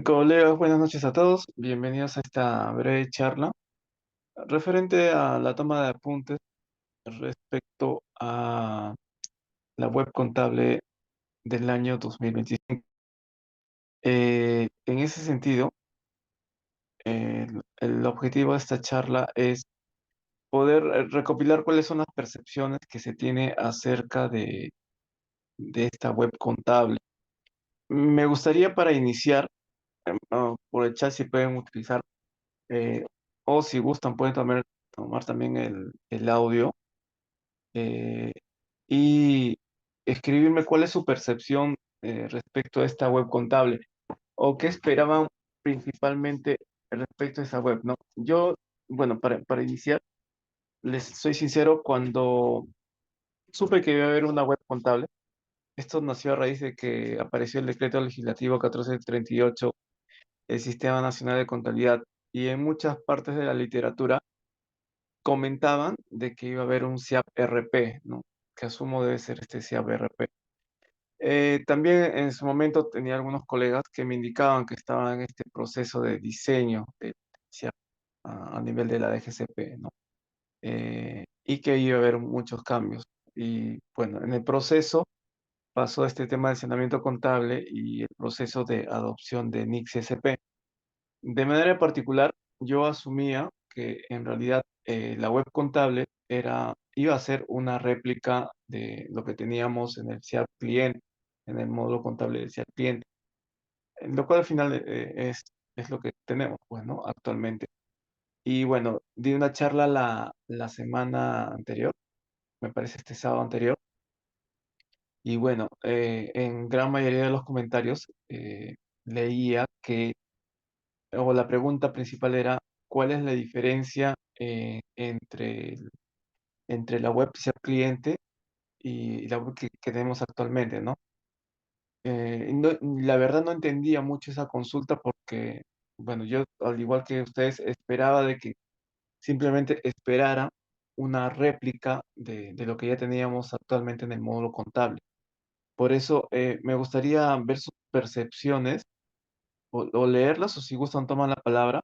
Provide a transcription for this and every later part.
Colegas, buenas noches a todos. Bienvenidos a esta breve charla referente a la toma de apuntes respecto a la web contable del año 2025. En ese sentido, el objetivo de esta charla es poder recopilar cuáles son las percepciones que se tiene acerca de esta web contable. Me gustaría para iniciar, por el chat si pueden utilizar, eh, o si gustan pueden tomar también el audio, eh, y escribirme cuál es su percepción respecto a esta web contable o qué esperaban principalmente respecto a esa web, ¿no? Yo, bueno, para iniciar, les soy sincero, cuando supe que iba a haber una web contable, esto nació a raíz de que apareció el decreto legislativo 1438, el Sistema Nacional de Contabilidad, y en muchas partes de la literatura comentaban de que iba a haber un SIAP RP, ¿no? Que asumo debe ser este SIAP RP. También en su momento tenía algunos colegas que me indicaban que estaban en este proceso de diseño de SIAP a nivel de la DGCP, ¿no? Y que iba a haber muchos cambios. Y bueno, en el proceso pasó este tema del saneamiento contable y el proceso de adopción de NICS SP. De manera particular, yo asumía que en realidad la web contable iba a ser una réplica de lo que teníamos en el SEAP cliente, en el módulo contable del SEAP cliente, lo cual al final es lo que tenemos, pues, ¿no? Actualmente. Y bueno, di una charla la semana anterior, me parece este sábado anterior, y bueno, en gran mayoría de los comentarios leía que o la pregunta principal era, ¿cuál es la diferencia entre la web SEO cliente y la web que tenemos actualmente, ¿no? La verdad no entendía mucho esa consulta porque, bueno, yo, al igual que ustedes, esperaba de que simplemente esperara una réplica de lo que ya teníamos actualmente en el módulo contable. Por eso me gustaría ver sus percepciones o leerlas, o si gustan, toman la palabra,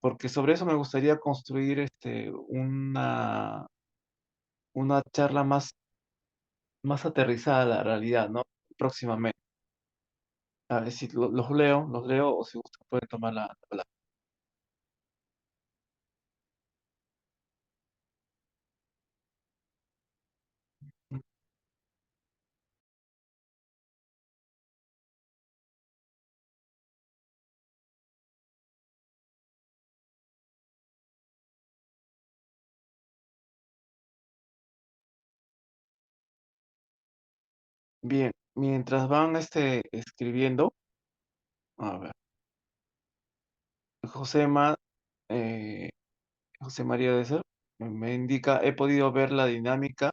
porque sobre eso me gustaría construir una charla más aterrizada a la realidad, ¿no? Próximamente. A ver si los leo, o si usted puede tomar la palabra. Bien, mientras van escribiendo, a ver, José, eh, José María de Ser me indica, he podido ver la dinámica,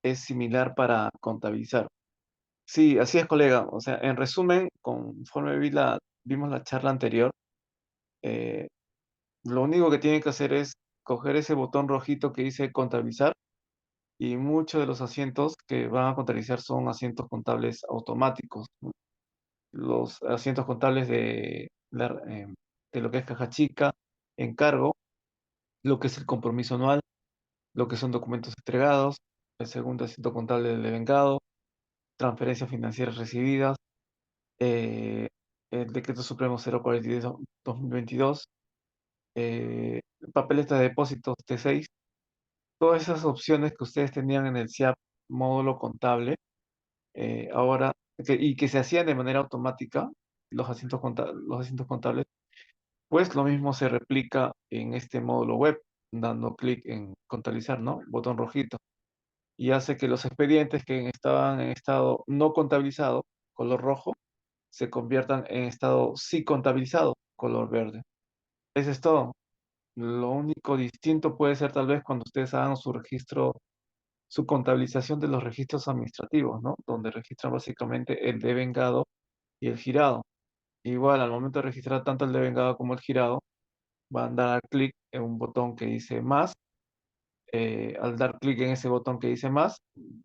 es similar para contabilizar. Sí, así es, colega. O sea, en resumen, conforme vimos la charla anterior, eh, lo único que tienen que hacer es coger ese botón rojito que dice contabilizar, y muchos de los asientos que van a contabilizar son asientos contables automáticos, ¿no? Los asientos contables de lo que es caja chica, encargo, lo que es el compromiso anual, lo que son documentos entregados, el segundo asiento contable del devengado, transferencias financieras recibidas, eh, el Decreto Supremo 042/2022, eh, papeleta de depósitos T6, todas esas opciones que ustedes tenían en el SIAP módulo contable, ahora, y que se hacían de manera automática, los asientos contables, pues lo mismo se replica en este módulo web, dando clic en contabilizar, ¿no? Botón rojito. Y hace que los expedientes que estaban en estado no contabilizado, color rojo, se conviertan en estado sí contabilizado, color verde. Eso es todo. Lo único distinto puede ser tal vez cuando ustedes hagan su registro, su contabilización de los registros administrativos, ¿no? Donde registran básicamente el devengado y el girado. Igual, al momento de registrar tanto el devengado como el girado, van a dar clic en un botón que dice más. Al dar clic en ese botón que dice más,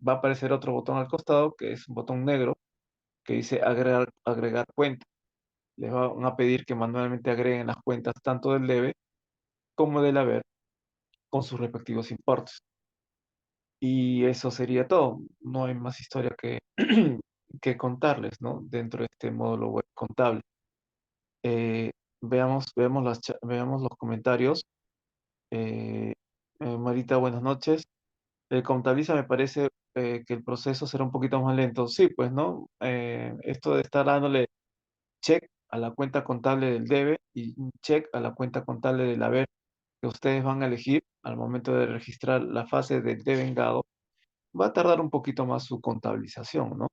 va a aparecer otro botón al costado, que es un botón negro, que dice agregar cuenta. les van a pedir que manualmente agreguen las cuentas tanto del debe como del haber con sus respectivos importes. Y eso sería todo. No hay más historia que, que contarles, ¿no? Dentro de este módulo web contable. Eh, veamos los comentarios. Eh, Marita, buenas noches. El contabiliza me parece que el proceso será un poquito más lento. Sí, pues, ¿no? Esto de estar dándole check a la cuenta contable del debe y un check a la cuenta contable del haber que ustedes van a elegir al momento de registrar la fase del devengado, va a tardar un poquito más su contabilización, ¿no?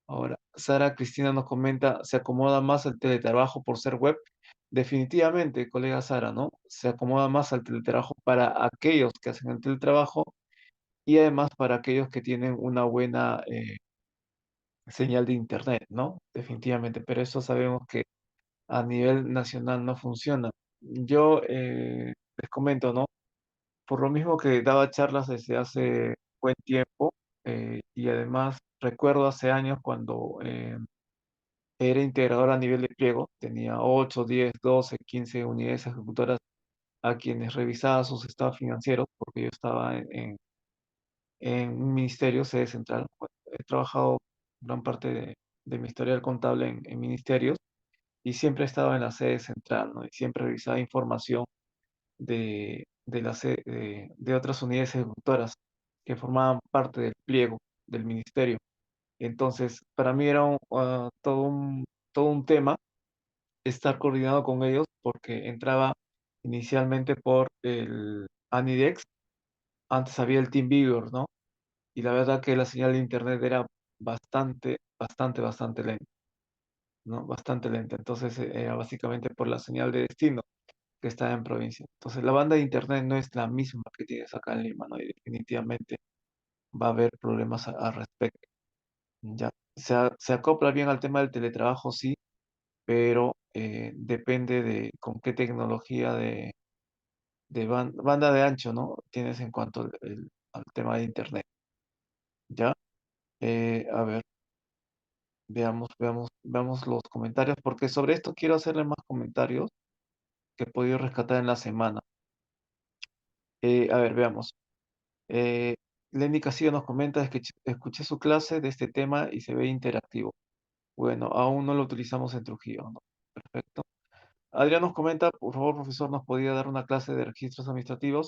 Ahora, Sara Cristina nos comenta, ¿se acomoda más al teletrabajo por ser web? Definitivamente, colega Sara, ¿no? Se acomoda más al teletrabajo para aquellos que hacen el teletrabajo y además para aquellos que tienen una buena señal de internet, ¿no? Definitivamente, pero eso sabemos que a nivel nacional no funciona. Yo les comento, ¿no? Por lo mismo que daba charlas desde hace buen tiempo y además recuerdo hace años cuando era integrador a nivel de pliego, tenía 8, 10, 12, 15 unidades ejecutoras a quienes revisaba sus estados financieros, porque yo estaba en un ministerio, sede central. Bueno, he trabajado gran parte de mi historial contable en ministerios y siempre he estado en la sede central, ¿no? Y siempre revisaba información de otras unidades ejecutoras que formaban parte del pliego del ministerio. Entonces, para mí era todo un tema estar coordinado con ellos porque entraba inicialmente por el Anidex, antes había el TeamViewer, ¿no? Y la verdad que la señal de internet era bastante lenta, ¿no? Bastante lenta. Entonces, era básicamente por la señal de destino que está en provincia. Entonces, la banda de internet no es la misma que tienes acá en Lima, ¿no? Y definitivamente va a haber problemas al respecto. Ya, se acopla bien al tema del teletrabajo, sí, pero depende de con qué tecnología banda de ancho, ¿no? Tienes en cuanto al tema de internet. Ya, a ver, veamos los comentarios, porque sobre esto quiero hacerle más comentarios que he podido rescatar en la semana. A ver, veamos. Eh, Lenny Castillo nos comenta es que escuché su clase de este tema y se ve interactivo. Bueno, aún no lo utilizamos en Trujillo, ¿no? Perfecto. Adrián nos comenta, por favor, profesor, ¿nos podía dar una clase de registros administrativos?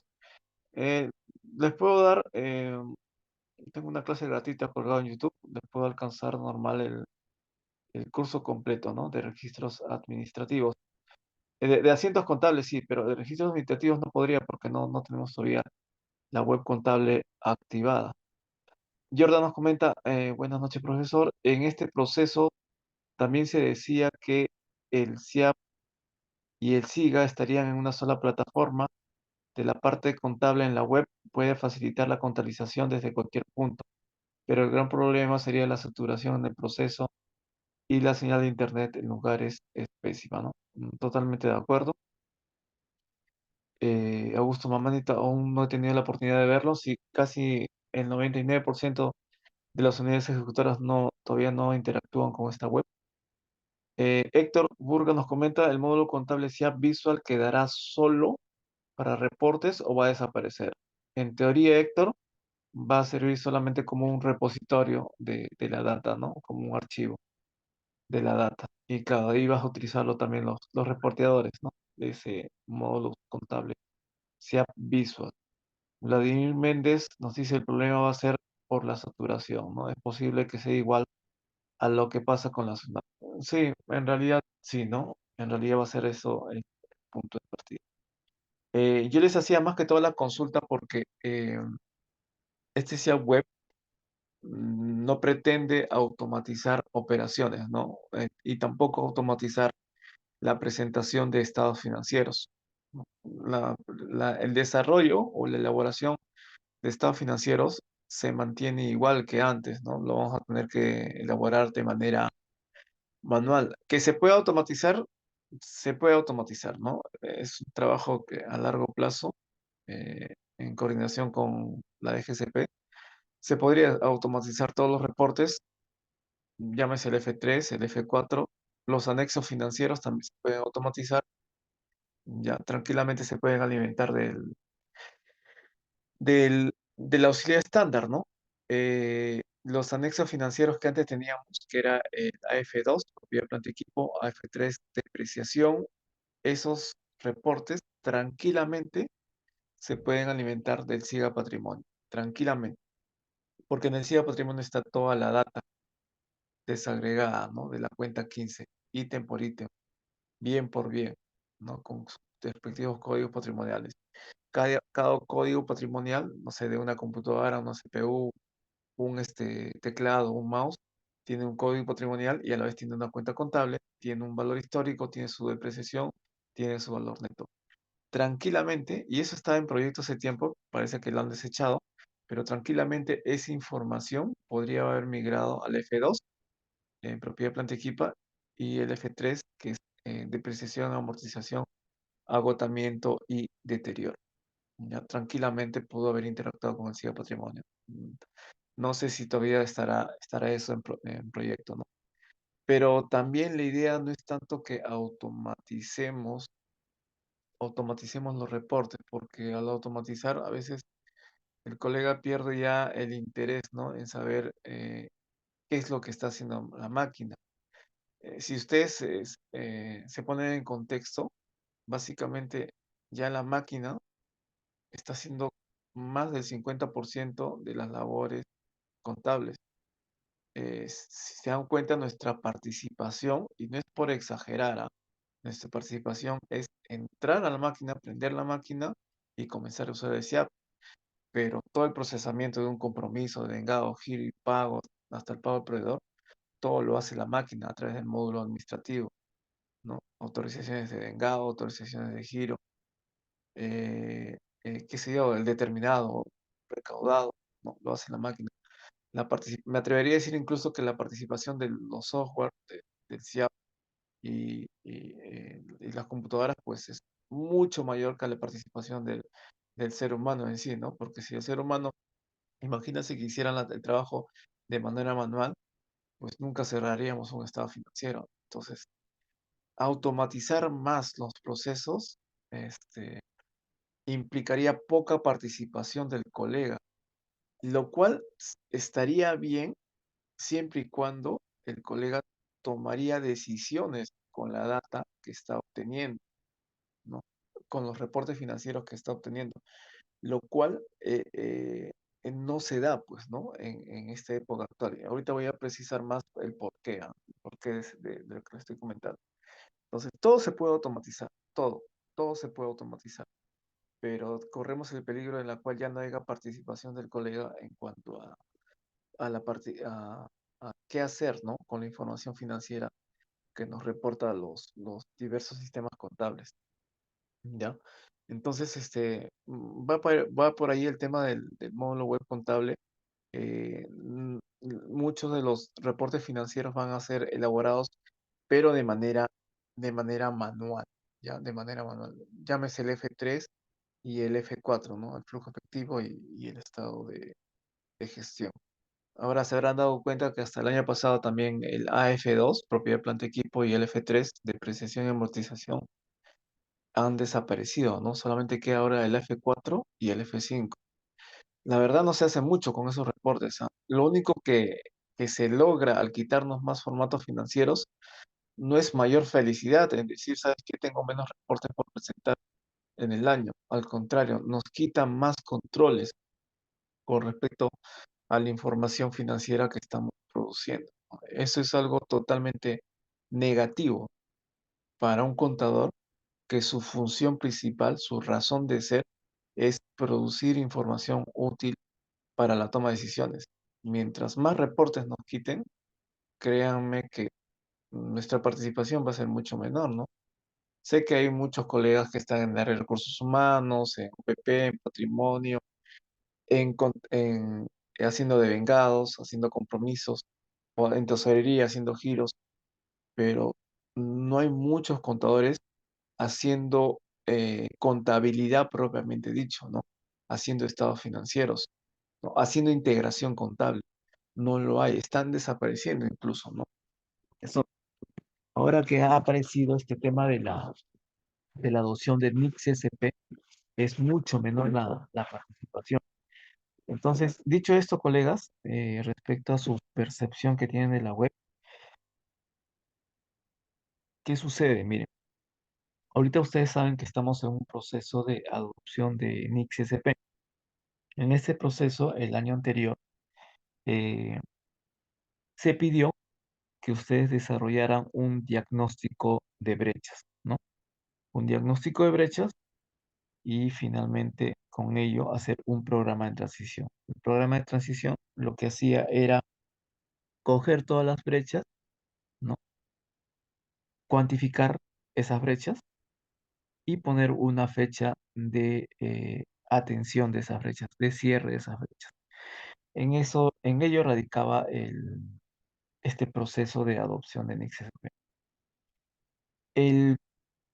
Eh, Les puedo dar, tengo una clase gratuita colgada en YouTube, les puedo alcanzar normal el curso completo, ¿no? De registros administrativos. De asientos contables, sí, pero de registros administrativos no podría porque no tenemos todavía la web contable activada. Jordan nos comenta, buenas noches, profesor. En este proceso también se decía que el SIAP y el SIGA estarían en una sola plataforma. De la parte contable en la web puede facilitar la contabilización desde cualquier punto, pero el gran problema sería la saturación en el proceso y la señal de internet en lugares es pésima, ¿no? Totalmente de acuerdo. Augusto Mamanita, aún no he tenido la oportunidad de verlo. Sí, casi el 99% de las unidades ejecutoras todavía no interactúan con esta web. Héctor Burga nos comenta, ¿el módulo contable SIAP Visual quedará solo para reportes o va a desaparecer? En teoría, Héctor, va a servir solamente como un repositorio de la data, ¿no? Como un archivo de la data. Y claro, ahí vas a utilizarlo también los reporteadores, ¿no? De ese módulo contable SIAP Visual. Vladimir Méndez nos dice el problema va a ser por la saturación, ¿no? Es posible que sea igual a lo que pasa con la zona. Sí, en realidad sí, ¿no? En realidad va a ser eso el punto de partida. Yo les hacía más que toda la consulta porque este SIAP web no pretende automatizar operaciones, ¿no? Y tampoco automatizar la presentación de estados financieros, ¿no? El desarrollo o la elaboración de estados financieros se mantiene igual que antes, ¿no? Lo vamos a tener que elaborar de manera manual. Que se puede automatizar, ¿no? Es un trabajo que a largo plazo, en coordinación con la DGCP, se podría automatizar todos los reportes, llámese el F3, el F4, Los anexos financieros también se pueden automatizar, ya tranquilamente se pueden alimentar del auxiliar estándar, ¿no? Los anexos financieros que antes teníamos, que era el AF2, propiedad, planta y equipo, AF3, depreciación, esos reportes tranquilamente se pueden alimentar del SIGA Patrimonio, tranquilamente, porque en el SIGA Patrimonio está toda la data desagregada, ¿no? De la cuenta 15, ítem por ítem, bien por bien, ¿no? Con sus respectivos códigos patrimoniales. Cada código patrimonial, no sé, de una computadora, una CPU, un teclado, un mouse, tiene un código patrimonial y a la vez tiene una cuenta contable, tiene un valor histórico, tiene su depreciación, tiene su valor neto. Tranquilamente, y eso está en proyecto hace tiempo, parece que lo han desechado, pero tranquilamente esa información podría haber migrado al F2, en propiedad, planta y equipa, y el F3, que es depreciación, amortización, agotamiento y deterioro. Ya tranquilamente pudo haber interactuado con el SIGA Patrimonio. No sé si todavía estará eso en proyecto, ¿no? Pero también la idea no es tanto que automaticemos los reportes, porque al automatizar a veces el colega pierde ya el interés, ¿no? En saber qué es lo que está haciendo la máquina. Si ustedes se ponen en contexto, básicamente ya la máquina está haciendo más del 50% de las labores contables. Si se dan cuenta, nuestra participación, y no es por exagerar, ¿ah? Nuestra participación es entrar a la máquina, prender la máquina y comenzar a usar el SIAP, pero todo el procesamiento de un compromiso, de vengado, giro y pago, hasta el pago al proveedor, todo lo hace la máquina a través del módulo administrativo, ¿no? Autorizaciones de vengado, autorizaciones de giro, qué sé yo, el determinado, recaudado, ¿no? Lo hace la máquina. Me atrevería a decir incluso que la participación de los software del SIAP y las computadoras, pues es mucho mayor que la participación del ser humano en sí, ¿no? Porque si el ser humano, imagínense que hicieran el trabajo de manera manual, pues nunca cerraríamos un estado financiero. Entonces, automatizar más los procesos, este, implicaría poca participación del colega, lo cual estaría bien siempre y cuando el colega tomaría decisiones con la data que está obteniendo, ¿no? Con los reportes financieros que está obteniendo, lo cual no se da, pues, ¿no? En esta época actual. Y ahorita voy a precisar más el porqué, ¿ah? El porqué de lo que le estoy comentando. Entonces, todo se puede automatizar, todo se puede automatizar, pero corremos el peligro en la cual ya no haya participación del colega en cuanto a a qué hacer, ¿no? Con la información financiera que nos reporta los diversos sistemas contables, ¿ya? Entonces, va por ahí el tema del módulo web contable. Muchos de los reportes financieros van a ser elaborados, pero de manera manual, ¿ya? De manera manual. Llámese el F3 y el F4, ¿no? El flujo efectivo y el estado de gestión. Ahora se habrán dado cuenta que hasta el año pasado también el AF2, propiedad, planta, equipo, y el F3, depreciación y amortización, han desaparecido, ¿no? Solamente queda ahora el F4 y el F5. La verdad no se hace mucho con esos reportes, ¿ah? Lo único que se logra al quitarnos más formatos financieros no es mayor felicidad en decir, ¿sabes qué? Tengo menos reportes por presentar en el año. Al contrario, nos quita más controles con respecto a la información financiera que estamos produciendo. Eso es algo totalmente negativo para un contador, que su función principal, su razón de ser, es producir información útil para la toma de decisiones. Mientras más reportes nos quiten, créanme que nuestra participación va a ser mucho menor, ¿no? Sé que hay muchos colegas que están en el área de recursos humanos, en UPP, en patrimonio, en haciendo devengados, haciendo compromisos, o en tesorería, haciendo giros, pero no hay muchos contadores haciendo contabilidad propiamente dicho, ¿no? Haciendo estados financieros, ¿no? Haciendo integración contable. No lo hay, están desapareciendo incluso, ¿no? Eso, Ahora que ha aparecido este tema de la adopción de NIX-SP, es mucho menor la participación. Entonces, dicho esto, colegas, respecto a su percepción que tienen de la web, ¿qué sucede? Miren, ahorita ustedes saben que estamos en un proceso de adopción de NIX-SP. En este proceso, el año anterior, eh, se pidió que ustedes desarrollaran un diagnóstico de brechas, ¿no? Un diagnóstico de brechas y finalmente con ello hacer un programa de transición. El programa de transición lo que hacía era coger todas las brechas, ¿no? Cuantificar esas brechas y poner una fecha de atención de esas brechas, de cierre de esas brechas. En ello radicaba este proceso de adopción de NixSP. El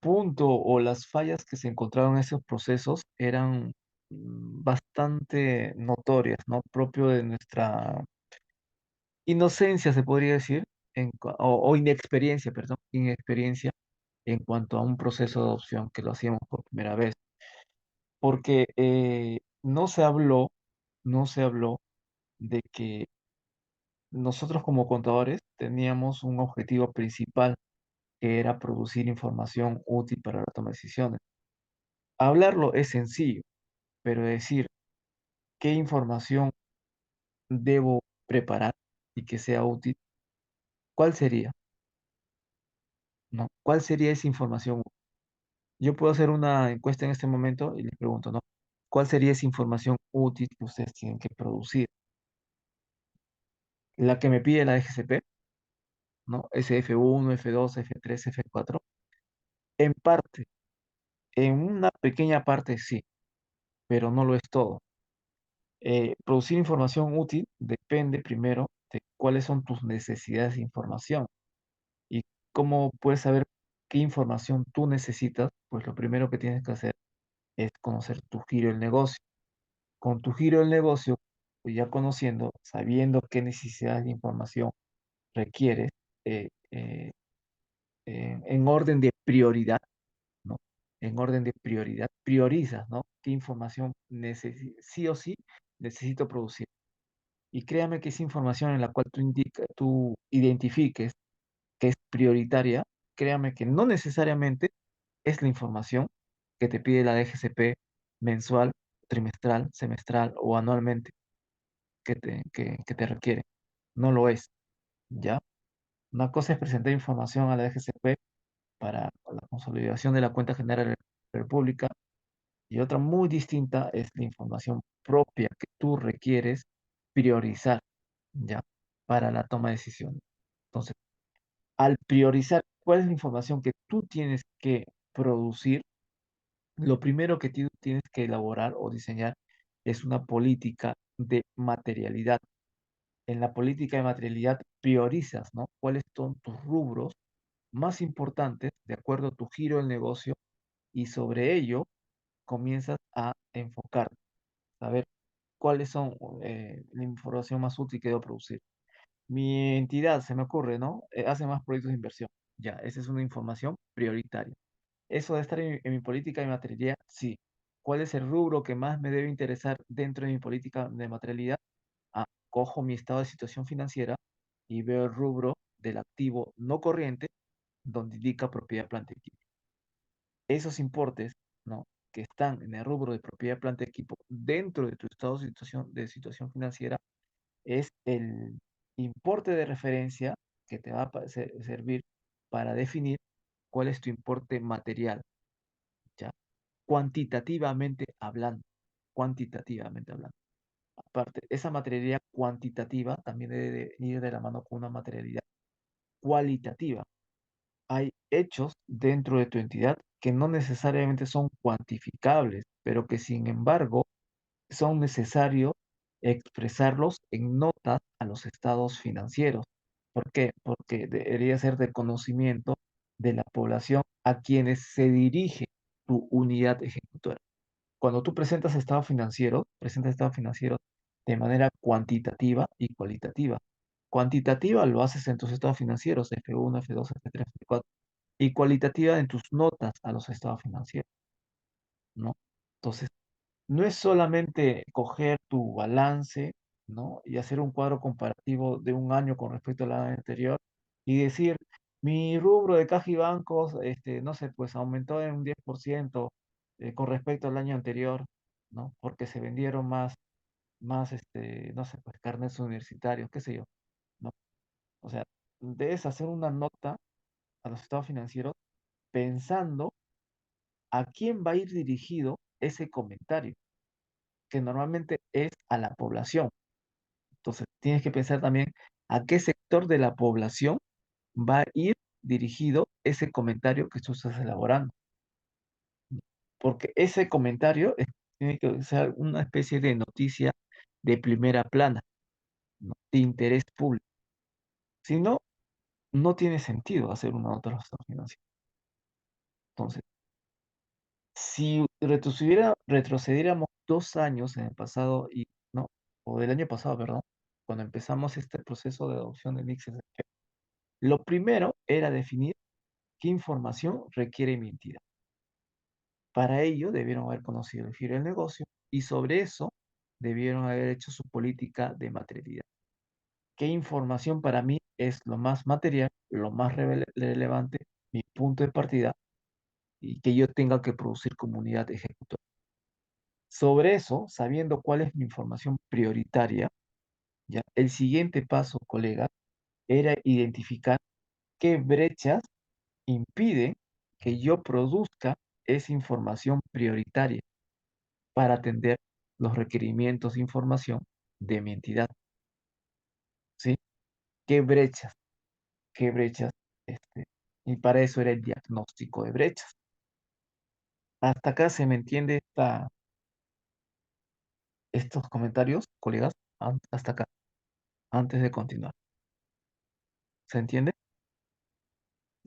punto o las fallas que se encontraron en esos procesos eran bastante notorias, ¿no? Propio de nuestra inocencia, se podría decir, o inexperiencia, perdón, inexperiencia en cuanto a un proceso de adopción que lo hacíamos por primera vez. Porque no se habló de que nosotros como contadores teníamos un objetivo principal, que era producir información útil para la toma de decisiones. Hablarlo es sencillo, pero decir qué información debo preparar y que sea útil, ¿cuál sería? ¿No? ¿Cuál sería esa información? Yo puedo hacer una encuesta en este momento y les pregunto, ¿no? ¿Cuál sería esa información útil que ustedes tienen que producir? La que me pide la DGCP, ¿no? SF1, F2, F3, F4. En parte, en una pequeña parte sí, pero no lo es todo. Producir información útil depende primero de cuáles son tus necesidades de información y cómo puedes saber qué información tú necesitas. Pues lo primero que tienes que hacer es conocer tu giro del negocio. Con tu giro del negocio, pues ya conociendo, sabiendo qué necesidades de información requieres, eh, eh, en orden de prioridad, ¿no? En orden de prioridad, priorizas, ¿no? ¿Qué información sí o sí necesito producir? Y créame que esa información en la cual tú identifiques que es prioritaria, créame que no necesariamente es la información que te pide la DGCP mensual, trimestral, semestral o anualmente que te requiere. No lo es, ¿ya? Una cosa es presentar información a la DGCP para la consolidación de la cuenta general de la República y otra muy distinta es la información propia que tú requieres priorizar, ¿ya? Para la toma de decisiones. Entonces, al priorizar cuál es la información que tú tienes que producir, lo primero que tú tienes que elaborar o diseñar es una política de materialidad. En la política de materialidad priorizas, ¿no? ¿Cuáles son tus rubros más importantes de acuerdo a tu giro del negocio? Y sobre ello comienzas a enfocar, a ver cuáles son la información más útil que debo producir. Mi entidad, se me ocurre, ¿no? Hace más proyectos de inversión. Ya, esa es una información prioritaria. Eso de estar en mi política de materialidad, sí. ¿Cuál es el rubro que más me debe interesar dentro de mi política de materialidad? Ah, cojo mi estado de situación financiera y veo el rubro del activo no corriente donde indica propiedad, planta y equipo. Esos importes, ¿no? Que están en el rubro de propiedad, planta y equipo dentro de tu estado de situación financiera es el importe de referencia que te va a servir para definir cuál es tu importe material, ¿ya? Cuantitativamente hablando, cuantitativamente hablando. Aparte, esa materialidad cuantitativa también debe de ir de la mano con una materialidad cualitativa. Hay hechos dentro de tu entidad que no necesariamente son cuantificables, pero que sin embargo son necesarios expresarlos en notas a los estados financieros. ¿Por qué? Porque debería ser de conocimiento de la población a quienes se dirige tu unidad ejecutora. Cuando tú presentas estados financieros de manera cuantitativa y cualitativa. Cuantitativa lo haces en tus estados financieros, F1, F2, F3, F4. Y cualitativa en tus notas a los estados financieros, ¿no? Entonces, no es solamente coger tu balance, ¿no? Y hacer un cuadro comparativo de un año con respecto al año anterior y decir, mi rubro de caja y bancos, no sé, pues aumentó en un 10% con respecto al año anterior, ¿no? Porque se vendieron no sé, pues carnets universitarios, qué sé yo, ¿no? O sea, debes hacer una nota a los estados financieros pensando a quién va a ir dirigido ese comentario, que normalmente es a la población. Entonces, tienes que pensar también a qué sector de la población va a ir dirigido ese comentario que tú estás elaborando. Porque ese comentario tiene que ser una especie de noticia de primera plana, ¿no? De interés público. Si no, no tiene sentido hacer una nota de los estados financieros. Entonces, si retrocediéramos 2 años en el pasado y, ¿no? O del año pasado, perdón, cuando empezamos este proceso de adopción de mixes, lo primero era definir qué información requiere mi entidad. Para ello debieron haber conocido el giro del negocio y sobre eso debieron haber hecho su política de materialidad. ¿Qué información para mí es lo más material, lo más relevante, mi punto de partida y que yo tenga que producir comunidad ejecutora? Sobre eso, sabiendo cuál es mi información prioritaria, ya, el siguiente paso, colega, era identificar qué brechas impiden que yo produzca esa información prioritaria para atender los requerimientos de información de mi entidad, ¿sí? ¿Qué brechas? ¿Qué brechas? Este, y para eso era el diagnóstico de brechas. Hasta acá se me entiende estos comentarios, colegas. Hasta acá, antes de continuar. ¿Se entiende?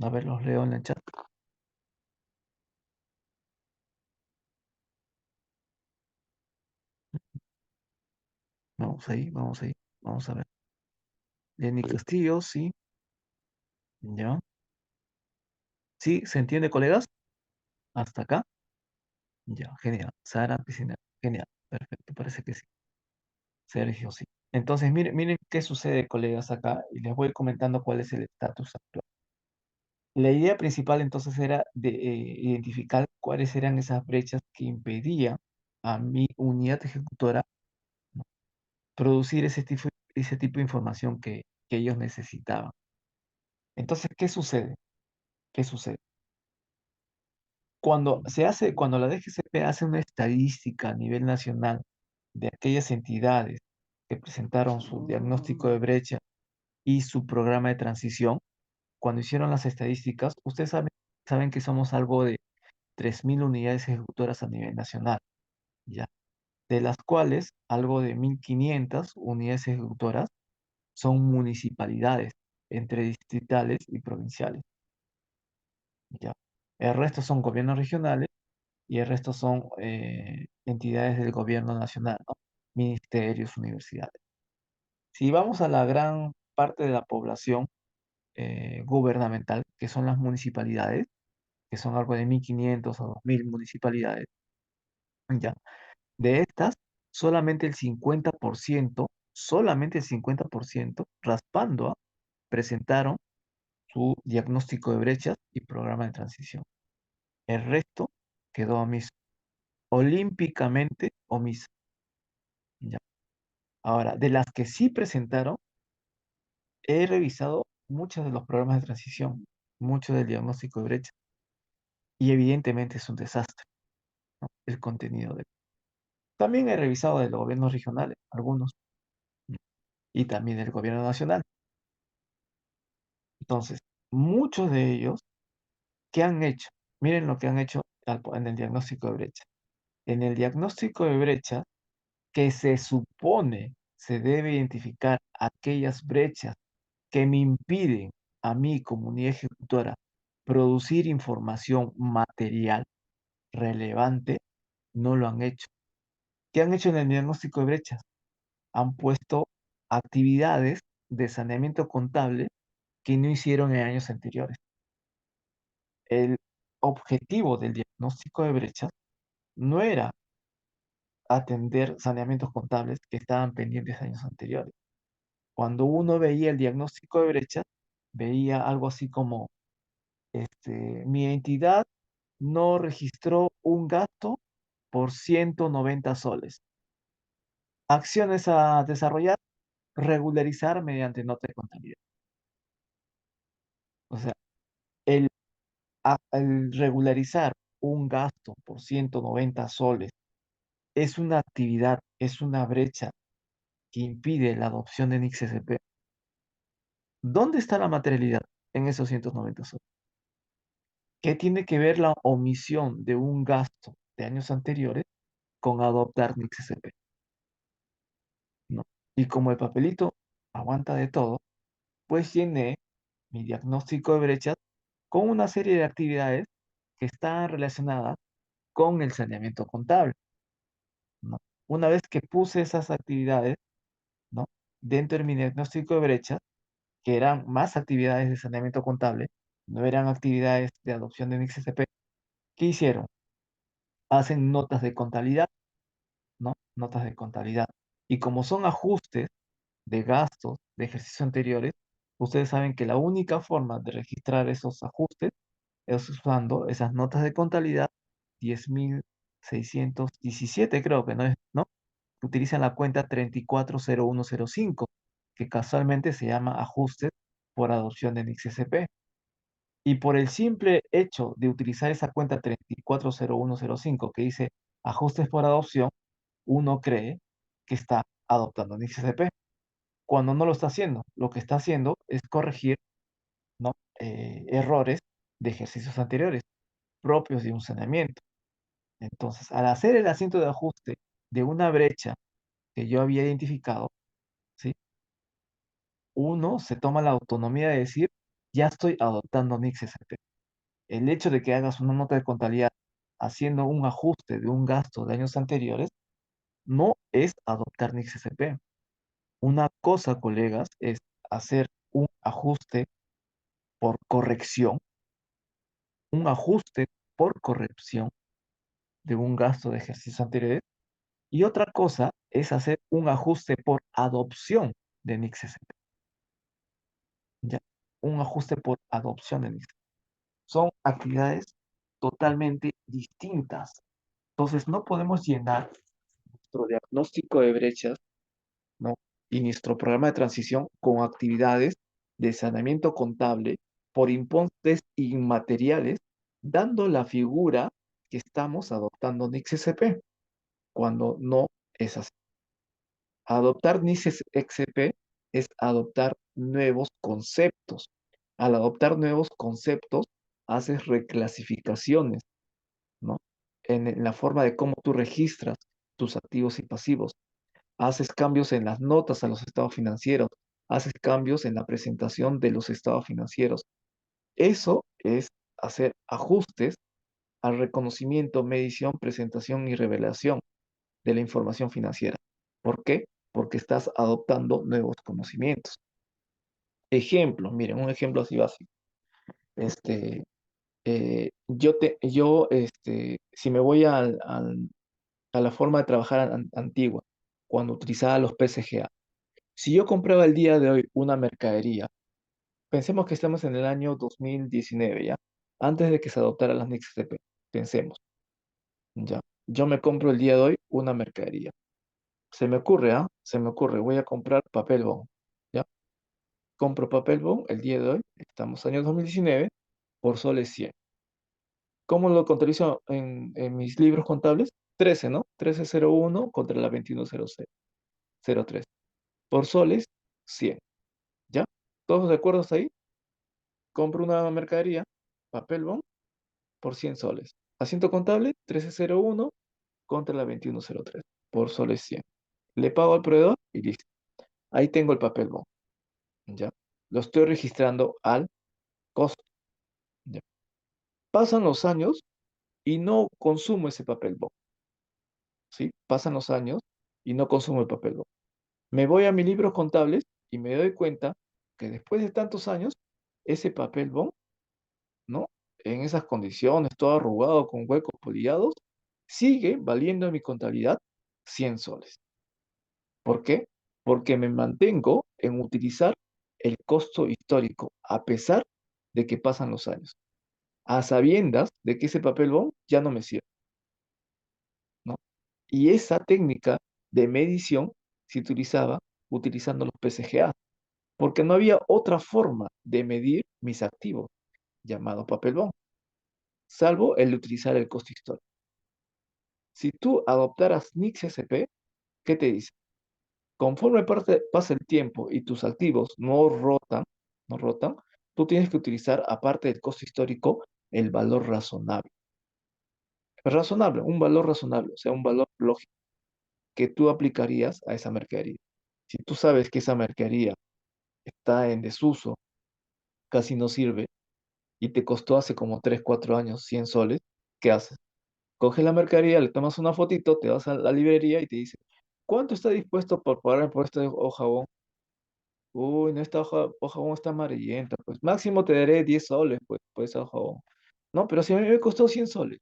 A ver, los leo en el chat. Vamos ahí. Vamos a ver. Jenny Castillo, sí. Ya. Sí, ¿se entiende, colegas? Hasta acá. Ya, genial. Sara Piscina. Genial. Perfecto, parece que sí. Sergio, sí. Entonces, miren qué sucede, colegas, acá, y les voy comentando cuál es el estatus actual. La idea principal entonces era de identificar cuáles eran esas brechas que impedían a mi unidad ejecutora, ¿no? Producir ese tipo de información que ellos necesitaban. Entonces, ¿qué sucede? ¿Qué sucede? Cuando la DGCP hace una estadística a nivel nacional de aquellas entidades que presentaron su diagnóstico de brecha y su programa de transición, cuando hicieron las estadísticas, ustedes saben que somos algo de 3.000 unidades ejecutoras a nivel nacional, ¿ya? De las cuales algo de 1.500 unidades ejecutoras son municipalidades, entre distritales y provinciales, ¿ya? El resto son gobiernos regionales y el resto son entidades del gobierno nacional, ¿no? Ministerios, universidades. Si vamos a la gran parte de la población gubernamental, que son las municipalidades, que son algo de 1.500 o 2.000 municipalidades, ¿ya? De estas, solamente el 50%, raspando, presentaron su diagnóstico de brechas y programa de transición. El resto quedó omiso, olímpicamente omiso, ¿ya? Ahora, de las que sí presentaron, he revisado muchos de los programas de transición, mucho del diagnóstico de brecha, y evidentemente es un desastre, ¿no? El contenido de... También he revisado de los gobiernos regionales, algunos, ¿no? Y también del gobierno nacional. Entonces, muchos de ellos, ¿qué han hecho? Miren lo que han hecho en el diagnóstico de brecha. En el diagnóstico de brecha, que se supone se debe identificar aquellas brechas que me impiden a mí, como unidad ejecutora, producir información material relevante, no lo han hecho. ¿Qué han hecho en el diagnóstico de brechas? Han puesto actividades de saneamiento contable que no hicieron en años anteriores. El objetivo del diagnóstico de brechas no era atender saneamientos contables que estaban pendientes años anteriores. Cuando uno veía el diagnóstico de brechas, veía algo así como, mi entidad no registró un gasto por 190 soles. Acciones a desarrollar, regularizar mediante nota de contabilidad. O sea, el, el regularizar un gasto por 190 soles es una actividad, es una brecha que impide la adopción de NICSSP. ¿Dónde está la materialidad en esos 190 soles? ¿Qué tiene que ver la omisión de un gasto de años anteriores con adoptar NICSSP? ¿No? Y como el papelito aguanta de todo, pues llené mi diagnóstico de brechas con una serie de actividades que están relacionadas con el saneamiento contable, ¿no? Una vez que puse esas actividades, ¿no? Dentro de mi diagnóstico de brechas, que eran más actividades de saneamiento contable, no eran actividades de adopción de NICSSP, ¿qué hicieron? Hacen notas de contabilidad, ¿no? Notas de contabilidad. Y como son ajustes de gastos de ejercicios anteriores, ustedes saben que la única forma de registrar esos ajustes es usando esas notas de contabilidad 10.617 creo que no es, ¿no? Utilizan la cuenta 340105, que casualmente se llama ajustes por adopción de NICSSP. Y por el simple hecho de utilizar esa cuenta 340105 que dice ajustes por adopción, uno cree que está adoptando NICSSP, cuando no lo está haciendo. Lo que está haciendo es corregir, ¿no? Errores de ejercicios anteriores propios de un saneamiento. Entonces, al hacer el asiento de ajuste de una brecha que yo había identificado, ¿sí? Uno se toma la autonomía de decir, ya estoy adoptando NICSSP. El hecho de que hagas una nota de contabilidad haciendo un ajuste de un gasto de años anteriores no es adoptar NICSSP. Una cosa, colegas, es hacer un ajuste por corrección, un ajuste por corrección de un gasto de ejercicios anteriores. Y otra cosa es hacer un ajuste por adopción de NICSSP. ¿Ya? Un ajuste por adopción de NICSSP. Son actividades totalmente distintas. Entonces, no podemos llenar nuestro diagnóstico de brechas, ¿no? Y nuestro programa de transición con actividades de saneamiento contable por importes inmateriales, dando la figura que estamos adoptando NICSSP, cuando no es así. Adoptar NICSSP es adoptar nuevos conceptos. Al adoptar nuevos conceptos, haces reclasificaciones, ¿no? En la forma de cómo tú registras tus activos y pasivos. Haces cambios en las notas a los estados financieros. Haces cambios en la presentación de los estados financieros. Eso es hacer ajustes al reconocimiento, medición, presentación y revelación de la información financiera. ¿Por qué? Porque estás adoptando nuevos conocimientos. Ejemplo, miren, un ejemplo así básico. Este, si me voy a la forma de trabajar antigua, cuando utilizaba los PSGA, si yo compraba el día de hoy una mercadería, pensemos que estamos en el año 2019, ¿ya? Antes de que se adoptara las NICSSP, pensemos, ¿ya? Yo me compro el día de hoy una mercadería. Se me ocurre, ¿ah? Se me ocurre, voy a comprar papel bond, ¿ya? Compro papel bond el día de hoy, estamos año 2019, por soles 100. ¿Cómo lo contabilizo en mis libros contables? 13, ¿no? 1301 contra la 2103. Por soles, 100. ¿Ya? ¿Todos de acuerdo hasta ahí? Compro una mercadería, papel bond, por 100 soles. Asiento contable, 1301 contra la 2103. Por soles 100. Le pago al proveedor y listo. Ahí tengo el papel bond. ¿Ya? Lo estoy registrando al costo. ¿Ya? Pasan los años y no consumo ese papel bond. ¿Sí? Pasan los años y no consumo el papel bond. Me voy a mis libros contables y me doy cuenta que después de tantos años, ese papel bond, ¿no? En esas condiciones, todo arrugado con huecos polillados, sigue valiendo en mi contabilidad 100 soles. ¿Por qué? Porque me mantengo en utilizar el costo histórico, a pesar de que pasan los años, a sabiendas de que ese papel bond ya no me sirve, ¿no? Y esa técnica de medición se utilizaba utilizando los PCGA, porque no había otra forma de medir mis activos, llamado papel bond, salvo el de utilizar el costo histórico. Si tú adoptaras NICS-SP, ¿qué te dice? Conforme pasa el tiempo y tus activos no rotan, tú tienes que utilizar, aparte del costo histórico, el valor razonable. Razonable, un valor razonable, o sea, un valor lógico que tú aplicarías a esa mercadería. Si tú sabes que esa mercadería está en desuso, casi no sirve, y te costó hace como 3 4 años 100 soles, ¿qué haces? Coges la mercadería, le tomas una fotito, te vas a la librería y te dice, ¿cuánto está dispuesto por pagar por este jabón? Uy, no, esta hoja jabón está amarillenta, pues máximo te daré 10 soles, pues, por esa hoja jabón. No, pero si a mí me costó 100 soles,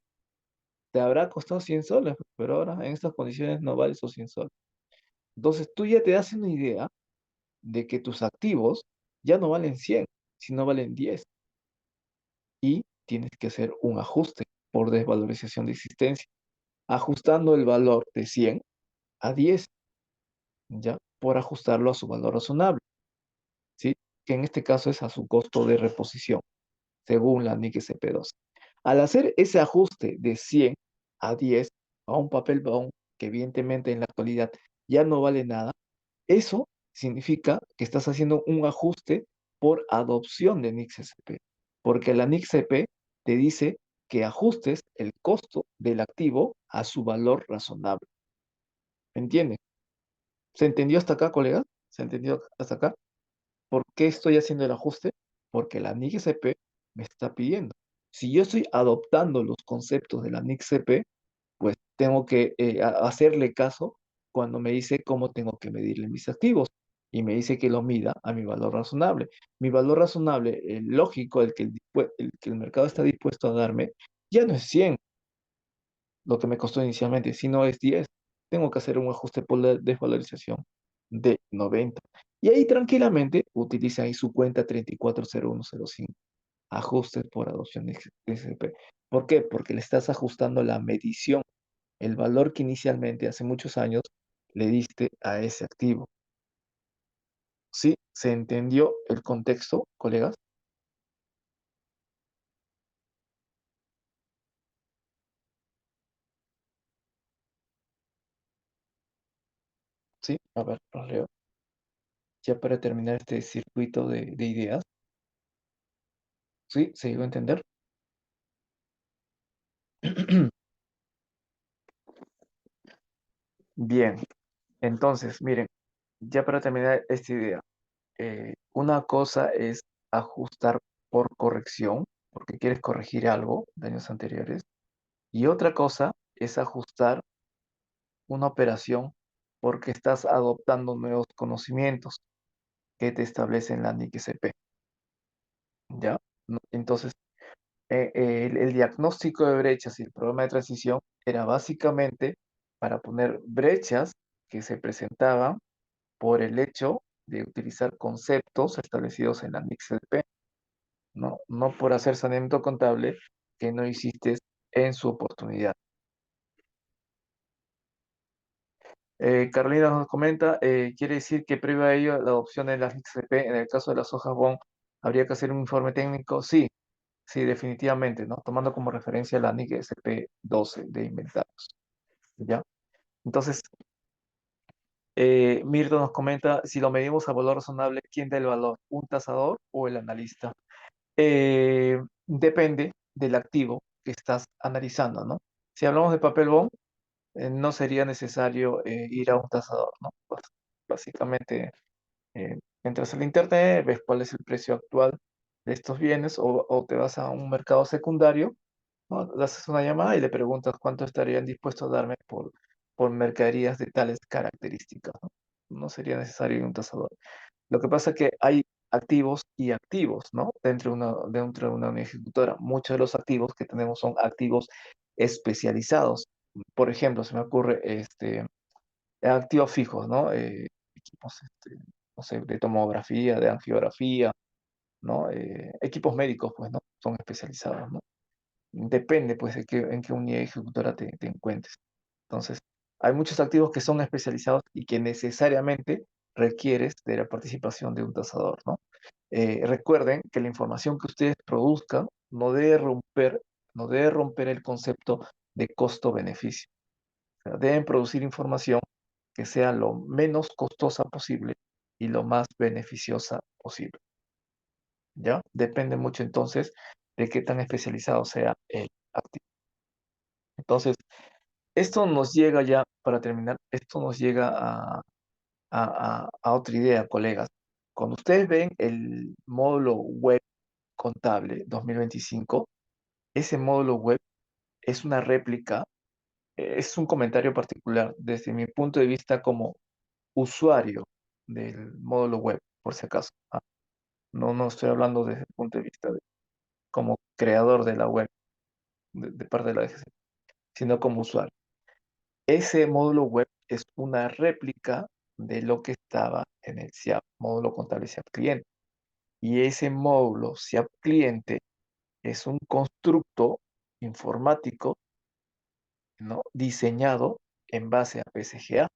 te habrá costado 100 soles, pues, pero ahora en estas condiciones no vale esos 100 soles. Entonces tú ya te das una idea de que tus activos ya no valen 100, sino valen 10 y tienes que hacer un ajuste por desvalorización de existencia, ajustando el valor de 100 a 10, ¿ya? Por ajustarlo a su valor razonable, ¿sí? Que en este caso es a su costo de reposición, según la NIC SP2. Al hacer ese ajuste de 100 a 10 a un papel bond, que evidentemente en la actualidad ya no vale nada, eso significa que estás haciendo un ajuste por adopción de NICS-SP, porque la NICS-SP te dice que ajustes el costo del activo a su valor razonable. ¿Entiendes? ¿Se entendió hasta acá, colega? ¿Se entendió hasta acá? ¿Por qué estoy haciendo el ajuste? Porque la NIC-SP me está pidiendo. Si yo estoy adoptando los conceptos de la NIC-SP, pues tengo que hacerle caso cuando me dice cómo tengo que medirle mis activos y me dice que lo mida a mi valor razonable. Mi valor razonable, lógico, el que el mercado está dispuesto a darme, ya no es 100, lo que me costó inicialmente, sino es 10. Tengo que hacer un ajuste por la desvalorización de 90. Y ahí tranquilamente utiliza ahí su cuenta 340105. Ajustes por adopción de XP. ¿Por qué? Porque le estás ajustando la medición, el valor que inicialmente hace muchos años le diste a ese activo. ¿Sí? ¿Se entendió el contexto, colegas? Sí, a ver, los leo. Ya para terminar este circuito de ideas. ¿Sí? ¿Se llegó a entender? Bien, entonces, miren, ya para terminar esta idea, una cosa es ajustar por corrección, porque quieres corregir algo de años anteriores, y otra cosa es ajustar una operación porque estás adoptando nuevos conocimientos que te establecen la NIC-SP, ¿ya? Entonces, el diagnóstico de brechas y el programa de transición era básicamente para poner brechas que se presentaban por el hecho de utilizar conceptos establecidos en la NIC-SP, ¿no? No por hacer saneamiento contable que no hiciste en su oportunidad. Carolina nos comenta, quiere decir que previo a ello la adopción de las NIC-SP, en el caso de las hojas BON, habría que hacer un informe técnico. Sí, sí, definitivamente, ¿no? Tomando como referencia la NIC-SP 12 de inventarios, ¿ya? Entonces, Mirto nos comenta, si lo medimos a valor razonable, ¿quién da el valor? ¿Un tasador o el analista? Depende del activo que estás analizando, ¿no? Si hablamos de papel bond, no sería necesario ir a un tasador, ¿no? Básicamente, entras al internet, ves cuál es el precio actual de estos bienes o te vas a un mercado secundario, ¿no? Le haces una llamada y le preguntas cuánto estarían dispuestos a darme por mercaderías de tales características, ¿no? No sería necesario ir a un tasador. Lo que pasa es que hay activos y activos, ¿no? Dentro de una unidad ejecutora. Muchos de los activos que tenemos son activos especializados. Por ejemplo, se me ocurre activos fijos, ¿no? Equipos, no sé, de tomografía, de angiografía, ¿no? Equipos médicos, pues, ¿no? Son especializados, ¿no? Depende, pues, en qué unidad ejecutora te encuentres. Entonces, hay muchos activos que son especializados y que necesariamente requieres de la participación de un tasador, ¿no? Recuerden que la información que ustedes produzcan no debe romper el concepto de costo-beneficio. O sea, deben producir información que sea lo menos costosa posible y lo más beneficiosa posible, ¿ya? Depende mucho entonces de qué tan especializado sea el activo. Entonces, esto nos llega ya, para terminar, esto nos llega a otra idea, colegas. Cuando ustedes ven el módulo web contable 2025, ese módulo web es una réplica, es un comentario particular desde mi punto de vista como usuario del módulo web, por si acaso. No estoy hablando desde el punto de vista como creador de la web, de parte de la DGC, sino como usuario. Ese módulo web es una réplica de lo que estaba en el SIAP, módulo contable SIAP cliente. Y ese módulo SIAP cliente es un constructo informático, ¿no? Diseñado en base a PSGA,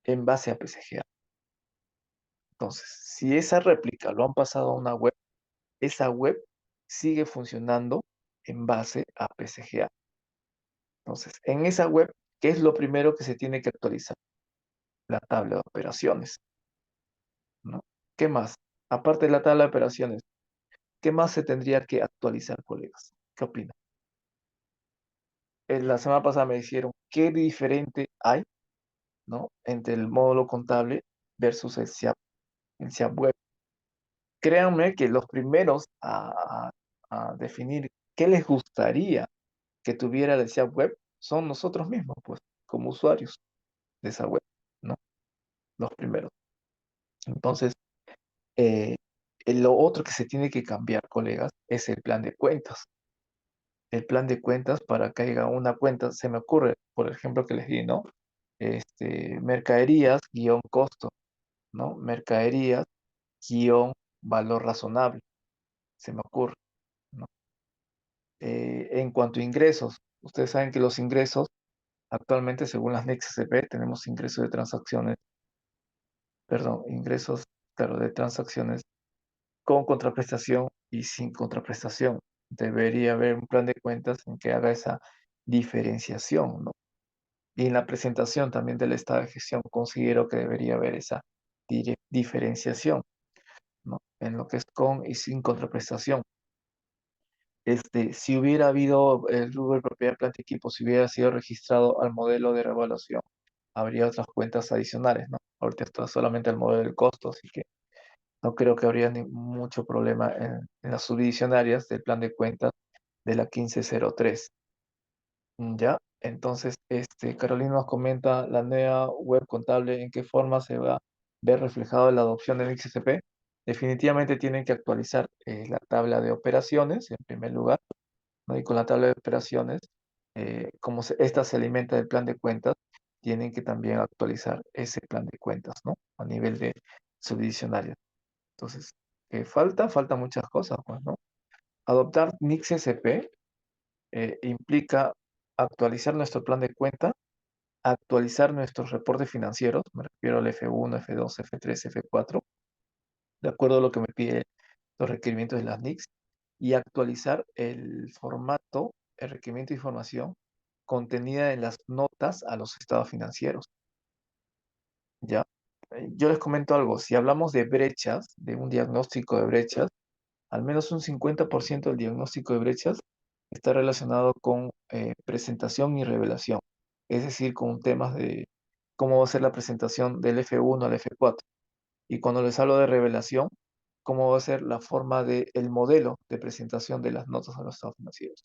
en base a PSGA. Entonces, si esa réplica lo han pasado a una web, esa web sigue funcionando en base a PSGA. Entonces, en esa web, ¿qué es lo primero que se tiene que actualizar? La tabla de operaciones, ¿no? ¿Qué más? Aparte de la tabla de operaciones, ¿qué más se tendría que actualizar, colegas? ¿Qué opinan? La semana pasada me dijeron, ¿qué diferente hay, ¿no? Entre el módulo contable versus el SIAP web? Créanme que los primeros a definir qué les gustaría que tuviera el SIAP web son nosotros mismos, pues, como usuarios de esa web, ¿no? Los primeros. Entonces, eh, lo otro que se tiene que cambiar, colegas, es el plan de cuentas. El plan de cuentas para que haya una cuenta, se me ocurre, por ejemplo, que les di, ¿no? Mercaderías guión costo, ¿no? Mercaderías guión valor razonable, se me ocurre, ¿no? En cuanto a ingresos, ustedes saben que los ingresos, actualmente, según las NIC CCP, tenemos ingresos de transacciones, perdón, ingresos, claro, de transacciones con contraprestación y sin contraprestación. Debería haber un plan de cuentas en que haga esa diferenciación, ¿no? Y en la presentación también del estado de gestión considero que debería haber esa diferenciación, ¿no? En lo que es con y sin contraprestación. Si hubiera habido el rubro de propiedad, planta y equipo, si hubiera sido registrado al modelo de revaluación, habría otras cuentas adicionales, ¿no? Ahorita está solamente el modelo del costo, así que no creo que habría mucho problema en las subdivisionarias del plan de cuentas de la 1503. ¿Ya? Entonces, Carolina nos comenta la nueva web contable, ¿en qué forma se va a ver reflejado la adopción del XCP? Definitivamente tienen que actualizar la tabla de operaciones en primer lugar, ¿no? Y con la tabla de operaciones, como esta se alimenta del plan de cuentas, tienen que también actualizar ese plan de cuentas, ¿no? A nivel de subdivisionaria. Entonces, falta muchas cosas, pues, ¿no? Adoptar NIC-CCP implica actualizar nuestro plan de cuenta, actualizar nuestros reportes financieros, me refiero al F1, F2, F3, F4, de acuerdo a lo que me piden los requerimientos de las NICs, y actualizar el formato, el requerimiento de información contenida en las notas a los estados financieros, ¿ya? Yo les comento algo, si hablamos de brechas, de un diagnóstico de brechas, al menos un 50% del diagnóstico de brechas está relacionado con presentación y revelación, es decir, con temas de cómo va a ser la presentación del F1 al F4. Y cuando les hablo de revelación, cómo va a ser la forma del modelo de presentación de las notas a los estados financieros.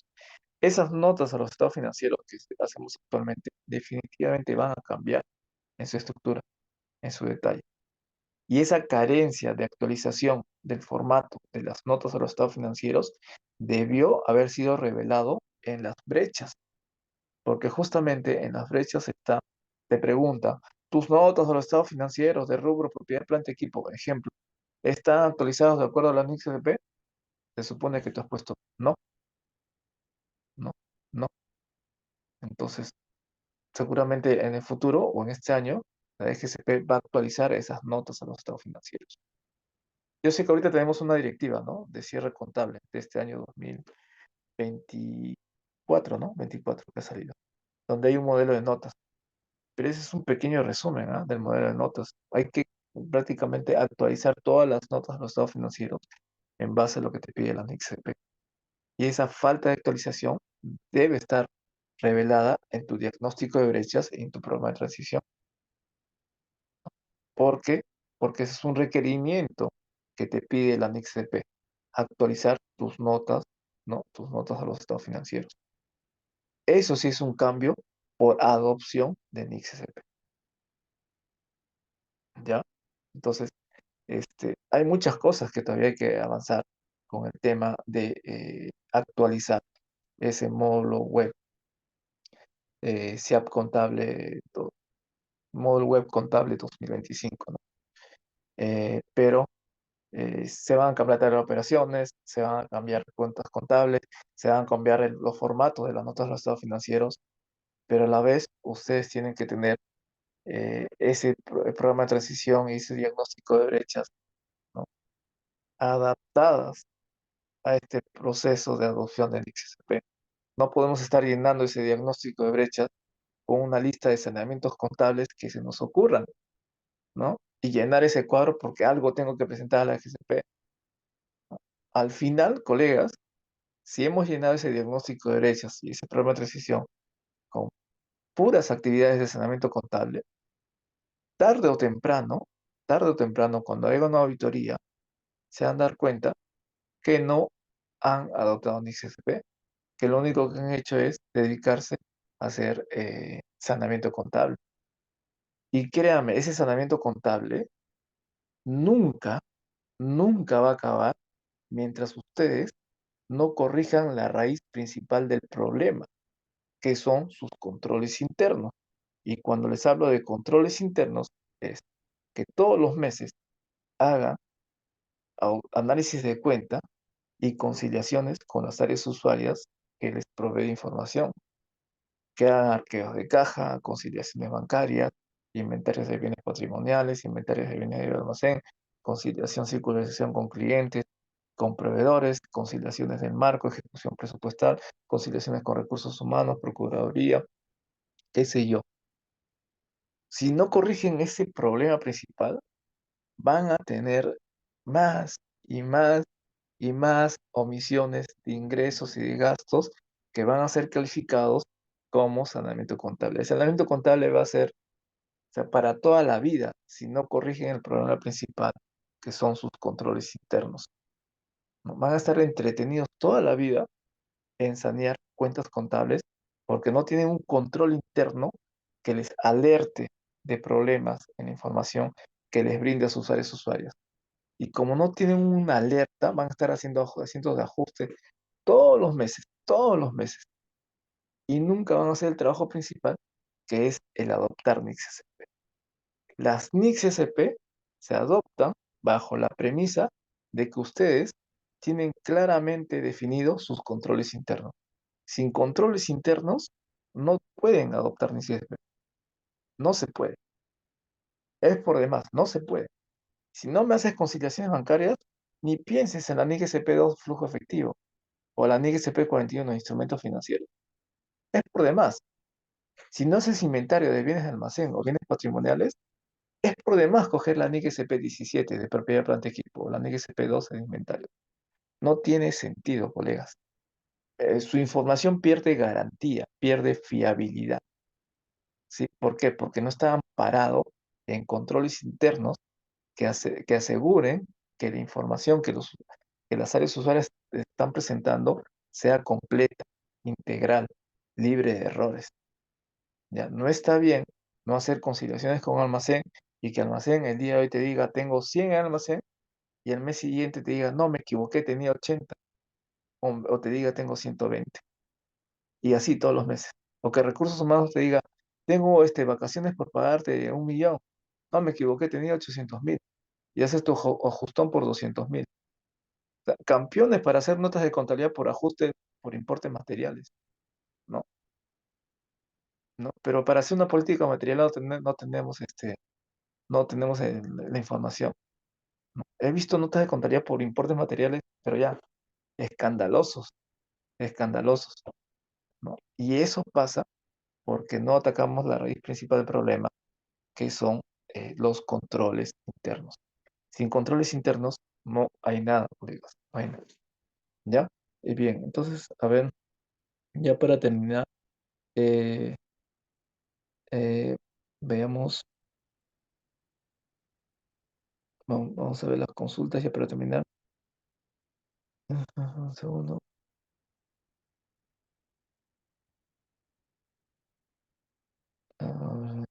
Esas notas a los estados financieros que hacemos actualmente definitivamente van a cambiar en su estructura, en su detalle. Y esa carencia de actualización del formato de las notas de los estados financieros debió haber sido revelado en las brechas, porque justamente en las brechas está, te pregunta, tus notas de los estados financieros de rubro, propiedad, planta, equipo, ejemplo, ¿están actualizados de acuerdo a la NIC CDP? Se supone que tú has puesto no, no, no. Entonces, seguramente en el futuro o en este año, la DGCP va a actualizar esas notas a los estados financieros. Yo sé que ahorita tenemos una directiva, ¿no? De cierre contable de este año 2024, ¿no? 24 que ha salido, donde hay un modelo de notas. Pero ese es un pequeño resumen, ¿ah? Del modelo de notas. Hay que prácticamente actualizar todas las notas de los estados financieros en base a lo que te pide la NICSP. Y esa falta de actualización debe estar revelada en tu diagnóstico de brechas y en tu programa de transición. ¿Por qué? Porque ese es un requerimiento que te pide la NICSP, actualizar tus notas, ¿no? Tus notas a los estados financieros. Eso sí es un cambio por adopción de NICSP, ¿ya? Entonces, hay muchas cosas que todavía hay que avanzar con el tema de actualizar ese módulo web, SIAP contable, módulo web contable 2025, ¿no? Pero se van a cambiar de operaciones, se van a cambiar cuentas contables, se van a cambiar los formatos de las notas de los estados financieros, pero a la vez ustedes tienen que tener ese programa de transición y ese diagnóstico de brechas, ¿no? Adaptadas a este proceso de adopción del XSP. No podemos estar llenando ese diagnóstico de brechas con una lista de saneamientos contables que se nos ocurran, ¿no? Y llenar ese cuadro porque algo tengo que presentar a la XSP. Al final, colegas, si hemos llenado ese diagnóstico de brechas y ese programa de transición con puras actividades de saneamiento contable, tarde o temprano, cuando haya una auditoría, se van a dar cuenta que no han adoptado ni CSP, que lo único que han hecho es dedicarse a hacer saneamiento contable. Y créame, ese saneamiento contable nunca, nunca va a acabar mientras ustedes no corrijan la raíz principal del problema, que son sus controles internos. Y cuando les hablo de controles internos, es que todos los meses hagan análisis de cuenta y conciliaciones con las áreas usuarias que les provee información, que hagan arqueos de caja, conciliaciones bancarias, inventarios de bienes patrimoniales, inventarios de bienes de almacén, conciliación, circularización con clientes, con proveedores, conciliaciones del marco, ejecución presupuestal, conciliaciones con recursos humanos, procuraduría, qué sé yo. Si no corrigen ese problema principal, van a tener más y más y más omisiones de ingresos y de gastos que van a ser calificados como saneamiento contable. El saneamiento contable va a ser, o sea, para toda la vida si no corrigen el problema principal, que son sus controles internos, ¿no? Van a estar entretenidos toda la vida en sanear cuentas contables porque no tienen un control interno que les alerte de problemas en la información que les brinda a sus áreas usuarias. Y como no tienen una alerta, van a estar haciendo de ajuste todos los meses, y nunca van a hacer el trabajo principal, que es el adoptar NICS-SP. Las NICS-SP se adoptan bajo la premisa de que ustedes tienen claramente definidos sus controles internos. Sin controles internos, no pueden adoptar NICS-SP. No se puede. Es por demás, no se puede. Si no me haces conciliaciones bancarias, ni pienses en la NICS-SP2 flujo efectivo o la NICS-SP 41 instrumentos financieros. Es por demás. Si no haces inventario de bienes de almacén o bienes patrimoniales, es por demás coger la NIC-SP 17 de propiedad, planta, equipo o la NIC-SP 12 de inventario. No tiene sentido, colegas. Su información pierde garantía, pierde fiabilidad. ¿Sí? ¿Por qué? Porque no está amparado en controles internos que aseguren que la información que las áreas usuarias están presentando sea completa, integral, libre de errores. Ya no está bien no hacer conciliaciones con almacén y que almacén el día de hoy te diga, tengo 100 en almacén, y el mes siguiente te diga, no, me equivoqué, tenía 80, o te diga, tengo 120, y así todos los meses. O que Recursos Humanos te diga, tengo vacaciones por pagarte 1 millón, no, me equivoqué, tenía 800.000, y haces tu ajustón por 200.000. O sea, campeones para hacer notas de contabilidad por ajuste por importes materiales, ¿no? ¿No? Pero para hacer una política material no tenemos la información. He visto notas de contabilidad por importes materiales, pero ya, escandalosos, escandalosos, ¿no? Y eso pasa porque no atacamos la raíz principal del problema, que son los controles internos. Sin controles internos no hay nada, colegas, no hay nada. ¿Ya? Y bien, entonces, a ver, ya para terminar, eh, eh, veamos, vamos a ver las consultas ya para terminar. Un segundo. Ah,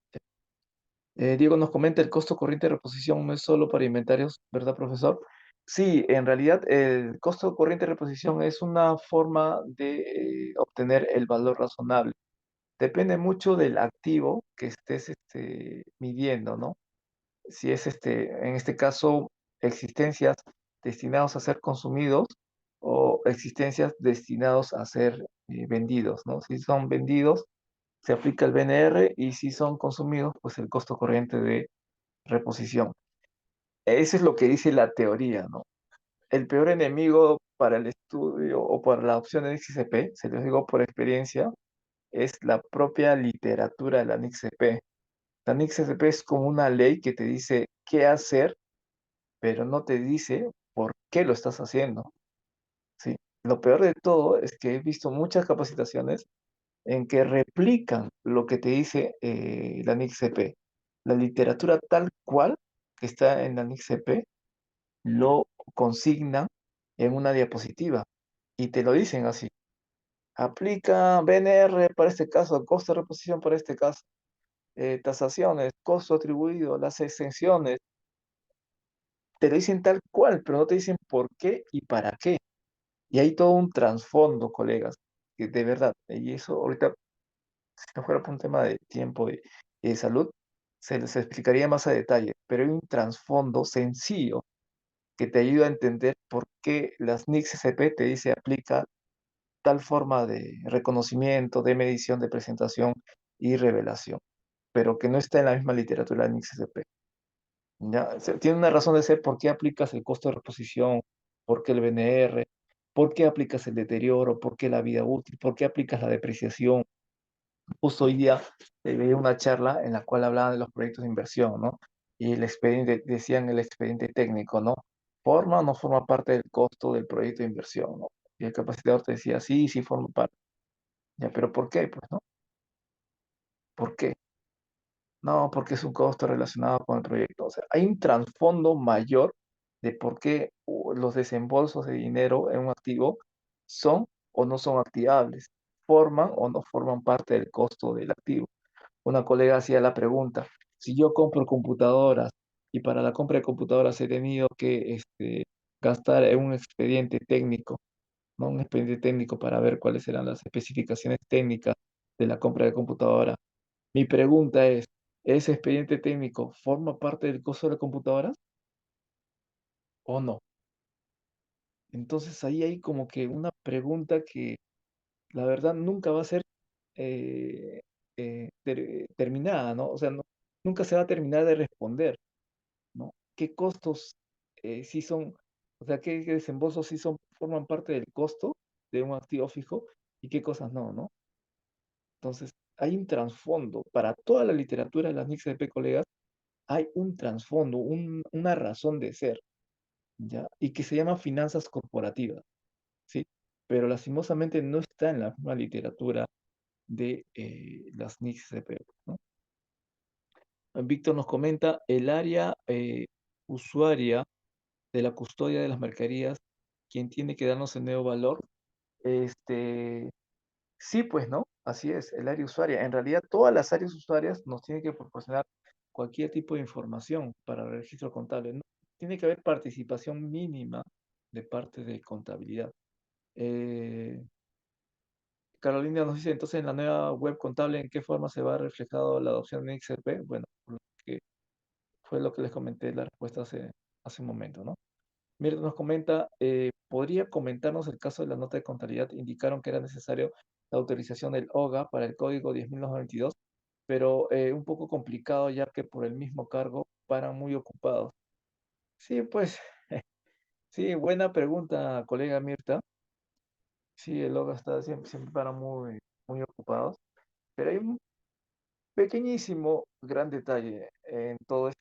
Diego nos comenta, el costo corriente de reposición no es solo para inventarios, ¿verdad, profesor? Sí, en realidad el costo corriente de reposición es una forma de obtener el valor razonable. Depende mucho del activo que estés midiendo, ¿no? Si es en este caso, existencias destinados a ser consumidos o existencias destinados a ser vendidos, ¿no? Si son vendidos, se aplica el BNR, y si son consumidos, pues el costo corriente de reposición. Eso es lo que dice la teoría, ¿no? El peor enemigo para el estudio o para la opción de NICSP, se los digo por experiencia, es la propia literatura de la NICSP. La NICSP es como una ley que te dice qué hacer, pero no te dice por qué lo estás haciendo, ¿sí? Lo peor de todo es que he visto muchas capacitaciones en que replican lo que te dice la NICSP. La literatura tal cual que está en la NICSP lo consignan en una diapositiva y te lo dicen así. Aplica BNR para este caso, costo de reposición para este caso, tasaciones, costo atribuido, las exenciones. Te lo dicen tal cual, pero no te dicen por qué y para qué. Y hay todo un trasfondo, colegas, que de verdad, y eso ahorita, si no fuera por un tema de tiempo y de salud, se les explicaría más a detalle, pero hay un trasfondo sencillo que te ayuda a entender por qué las NICS SP te dice aplica tal forma de reconocimiento, de medición, de presentación y revelación, pero que no está en la misma literatura de NICS SP. ¿Ya? Tiene una razón de ser por qué aplicas el costo de reposición, por qué el BNR, por qué aplicas el deterioro, por qué la vida útil, por qué aplicas la depreciación. Justo hoy día veía una charla en la cual hablaban de los proyectos de inversión, ¿no? Y el expediente, decían el expediente técnico, ¿no? ¿Forma o no forma parte del costo del proyecto de inversión, ¿no? Y el capacitador te decía, sí, sí forma parte. Ya, pero ¿por qué? Pues, ¿no? ¿Por qué? No, porque es un costo relacionado con el proyecto. O sea, hay un trasfondo mayor de por qué los desembolsos de dinero en un activo son o no son activables, forman o no forman parte del costo del activo. Una colega hacía la pregunta, si yo compro computadoras y para la compra de computadoras he tenido que gastar en un expediente técnico, ¿no? Un expediente técnico para ver cuáles eran las especificaciones técnicas de la compra de computadora. Mi pregunta es, ¿ese expediente técnico forma parte del costo de la computadora o no? Entonces ahí hay como que una pregunta que la verdad nunca va a ser eh, terminada, ¿no? O sea, nunca se va a terminar de responder, ¿no? ¿Qué costos sí son, o sea, qué desembolsos sí forman parte del costo de un activo fijo y qué cosas no, ¿no? Entonces, hay un trasfondo para toda la literatura de las NICS de P, colegas, hay un trasfondo, una razón de ser, ¿ya? Y que se llama finanzas corporativas, ¿sí? Pero lastimosamente no está en la misma literatura de las NICS CP, ¿no? Víctor nos comenta, el área usuaria de la custodia de las mercaderías, quien tiene que darnos el nuevo valor, este, sí, pues, ¿no? Así es, el área usuaria. En realidad, todas las áreas usuarias nos tienen que proporcionar cualquier tipo de información para el registro contable. Tiene que haber participación mínima de parte de contabilidad. Eh, Carolina nos dice, entonces en la nueva web contable, ¿en qué forma se va reflejado la adopción de XRP? Bueno, que fue lo que les comenté la respuesta hace un momento, ¿no? Mirta nos comenta, ¿podría comentarnos el caso de la nota de contabilidad? Indicaron que era necesario la autorización del OGA para el código 10.292, pero un poco complicado ya que por el mismo cargo paran muy ocupados. Sí, pues, sí, buena pregunta, colega Mirta. Sí, el OGA está siempre para muy ocupados, pero hay un pequeñísimo gran detalle en todo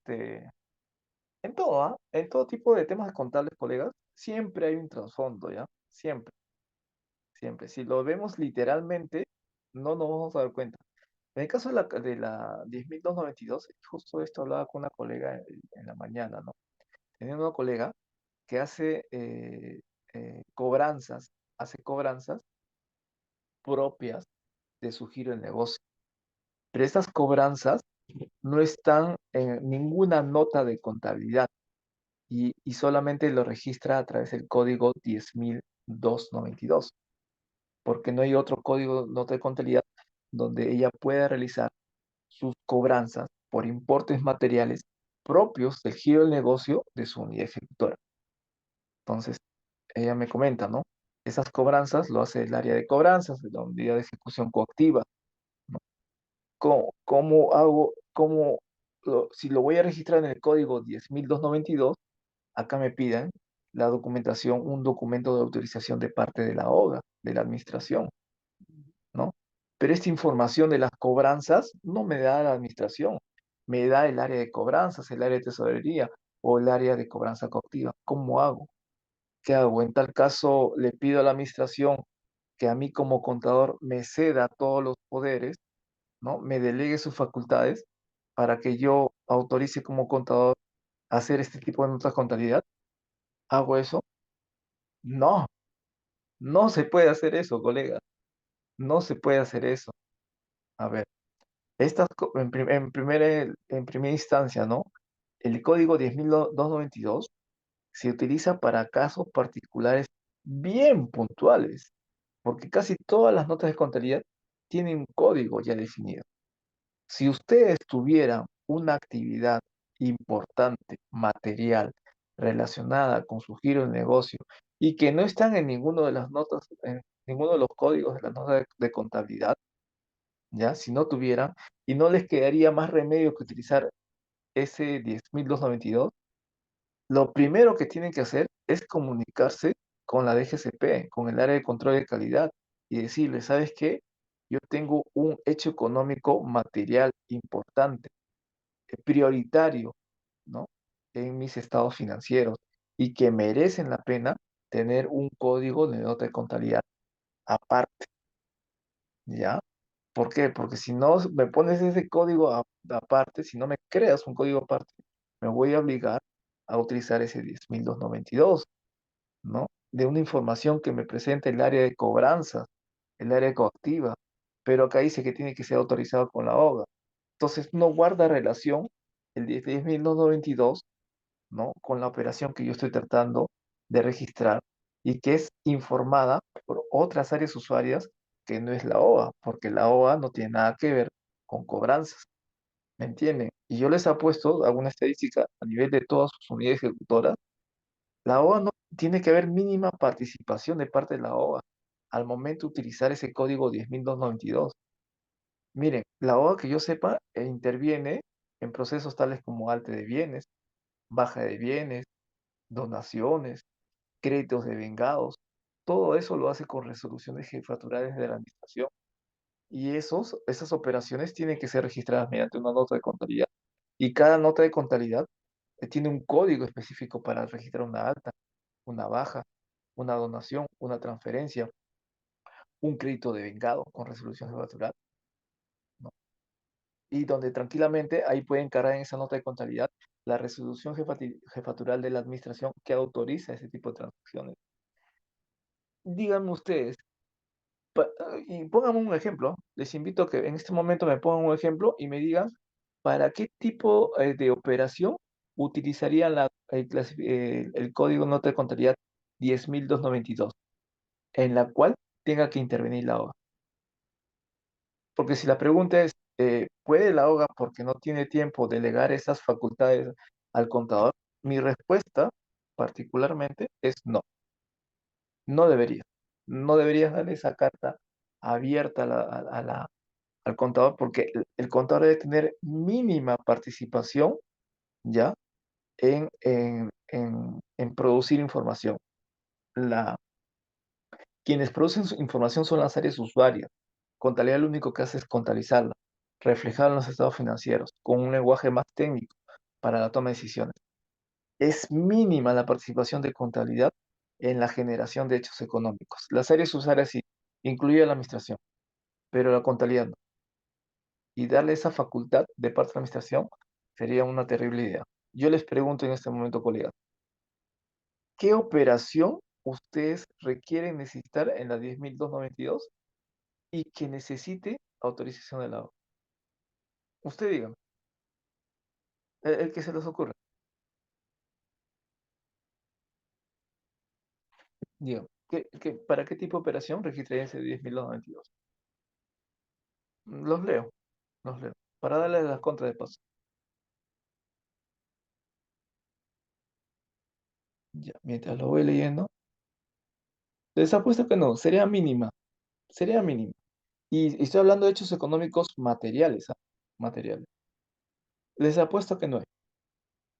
en todo, ¿ah? En todo tipo de temas contables, colegas, siempre hay un trasfondo, ¿ya? Siempre, siempre. Si lo vemos literalmente, no nos vamos a dar cuenta. En el caso de la 10.292, justo esto hablaba con una colega en la mañana, ¿no? Tenía una colega que cobranzas, hace cobranzas propias de su giro de negocio. Pero estas cobranzas no están en ninguna nota de contabilidad y solamente lo registra a través del código 10.292, porque no hay otro código nota de contabilidad donde ella pueda realizar sus cobranzas por importes materiales propios del giro del negocio de su unidad ejecutora. Entonces, ella me comenta, ¿no? Esas cobranzas lo hace el área de cobranzas de la unidad de ejecución coactiva, ¿no? ¿Cómo hago, si lo voy a registrar en el código 10.292, acá me piden la documentación, un documento de autorización de parte de la OGA, de la administración, ¿no? Pero esta información de las cobranzas no me da la administración, me da el área de cobranzas, el área de tesorería o el área de cobranza coactiva. ¿Cómo hago? ¿Qué hago? En tal caso, le pido a la administración que a mí como contador me ceda todos los poderes, ¿no? Me delegue sus facultades para que yo autorice como contador hacer este tipo de notas de contabilidad. ¿Hago eso? No, no se puede hacer eso, colega. No se puede hacer eso. A ver, en primera instancia, ¿no? El código 10.292 se utiliza para casos particulares bien puntuales, porque casi todas las notas de contabilidad tienen un código ya definido. Si ustedes tuvieran una actividad importante, material, relacionada con su giro de negocio y que no están en ninguno de las notas, en ninguno de los códigos de las notas de contabilidad, ¿ya? Si no tuvieran, y no les quedaría más remedio que utilizar ese 10.292, lo primero que tienen que hacer es comunicarse con la DGCP, con el área de control de calidad, y decirle, ¿sabes qué? Yo tengo un hecho económico material importante, prioritario, ¿no? En mis estados financieros y que merecen la pena tener un código de nota de contabilidad aparte, ¿ya? ¿Por qué? Porque si no me pones ese código aparte, si no me creas un código aparte, me voy a obligar a utilizar ese 10.292, ¿no? De una información que me presenta el área de cobranza, el área coactiva, pero acá dice que tiene que ser autorizado con la OGA. Entonces no guarda relación el 10.292, ¿no? Con la operación que yo estoy tratando de registrar y que es informada por otras áreas usuarias que no es la OA, porque la OA no tiene nada que ver con cobranzas, ¿me entienden? Y yo les apuesto alguna estadística a nivel de todas sus unidades ejecutoras, la OA no tiene que haber mínima participación de parte de la OA al momento de utilizar ese código 10.292. Miren, la OA que yo sepa interviene en procesos tales como alta de bienes, baja de bienes, donaciones, créditos de vengados, todo eso lo hace con resoluciones jefaturales de la administración. Y esas operaciones tienen que ser registradas mediante una nota de contabilidad. Y cada nota de contabilidad tiene un código específico para registrar una alta, una baja, una donación, una transferencia, un crédito de vengado con resolución jefatural, ¿no? Y donde tranquilamente ahí pueden cargar en esa nota de contabilidad la resolución jefatural de la administración que autoriza ese tipo de transacciones. Díganme ustedes, y pónganme un ejemplo. Les invito a que en este momento me pongan un ejemplo y me digan ¿Para qué tipo de operación utilizaría el código nota de contabilidad 10.292, en la cual tenga que intervenir la OGA? Porque si la pregunta es, ¿puede la OGA, porque no tiene tiempo, delegar esas facultades al contador? Mi respuesta, particularmente, es no, no debería. No deberías darle esa carta abierta al contador, porque el contador debe tener mínima participación, ¿ya? En producir información. La, Quienes producen su información son las áreas usuarias. Contabilidad lo único que hace es contabilizarla, reflejarla en los estados financieros, con un lenguaje más técnico para la toma de decisiones. Es mínima la participación de contabilidad en la generación de hechos económicos. Las áreas usuarias sí, incluye la administración, pero la contabilidad no. Y darle esa facultad de parte de la administración sería una terrible idea. Yo les pregunto en este momento, colegas, ¿qué operación ustedes requieren necesitar en la 10.292 y que necesite autorización del lado? Usted diga, el que se les ocurra. Diga, ¿para qué tipo de operación registraría ese 10.292? Los leo, los leo. Para darle las contras de paso. Ya, mientras lo voy leyendo, les apuesto que no, sería mínima, sería mínima. Y estoy hablando de hechos económicos materiales, ¿ah? Materiales. Les apuesto que no hay.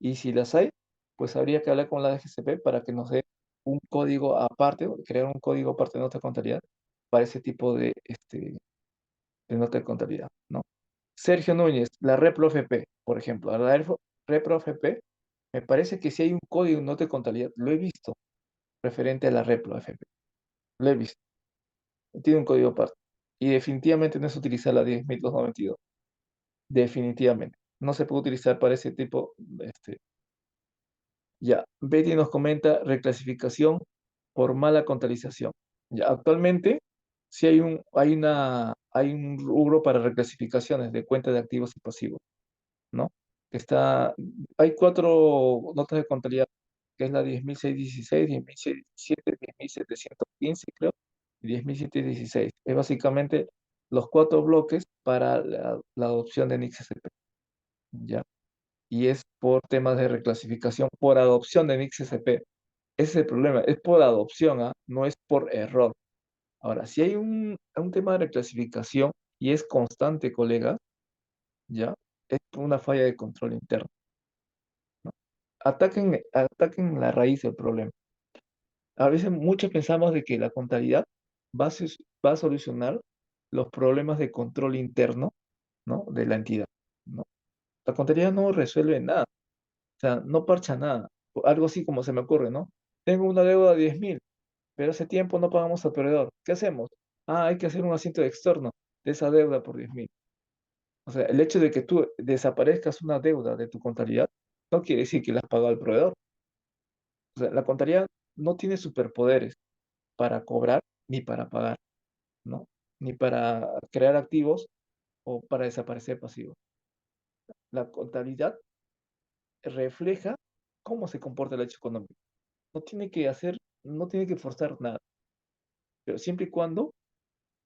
Y si las hay, pues habría que hablar con la DGCP para que nos dé un código aparte, o crear un código aparte de nota de contabilidad para ese tipo de nota de contabilidad, ¿no? Sergio Núñez, la Repro FP, por ejemplo, Repro FP, me parece que si hay un código de nota de contabilidad, lo he visto, referente a la Repro FP, lo he visto, tiene un código aparte. Y definitivamente no es utilizar la 10.292, definitivamente. No se puede utilizar para ese tipo, ya. Betty nos comenta reclasificación por mala contabilización. Ya, actualmente sí hay un rubro para reclasificaciones de cuenta de activos y pasivos, ¿no? Está, hay cuatro notas de contabilidad, que es la 10.616, 10.617, 10.715, creo, y 10.716. Es básicamente los cuatro bloques para la adopción de NICSP, ¿ya? Y es por temas de reclasificación, por adopción de NICSP. Ese es el problema, es por adopción, ¿ah? No es por error. Ahora, si hay un tema de reclasificación y es constante, colega, ¿ya? Es una falla de control interno, ¿no? Ataquen la raíz del problema. A veces muchos pensamos de que la contabilidad va a solucionar los problemas de control interno, ¿no? De la entidad, ¿no? La contabilidad no resuelve nada, o sea, no parcha nada. Algo así como se me ocurre, ¿no? Tengo una deuda de 10.000, pero hace tiempo no pagamos al proveedor. ¿Qué hacemos? Ah, hay que hacer un asiento externo de esa deuda por 10.000. O sea, el hecho de que tú desaparezcas una deuda de tu contabilidad no quiere decir que la has pagado al proveedor. O sea, la contabilidad no tiene superpoderes para cobrar ni para pagar, ¿no? Ni para crear activos o para desaparecer pasivos. La contabilidad refleja cómo se comporta el hecho económico. No tiene que forzar nada, pero siempre y cuando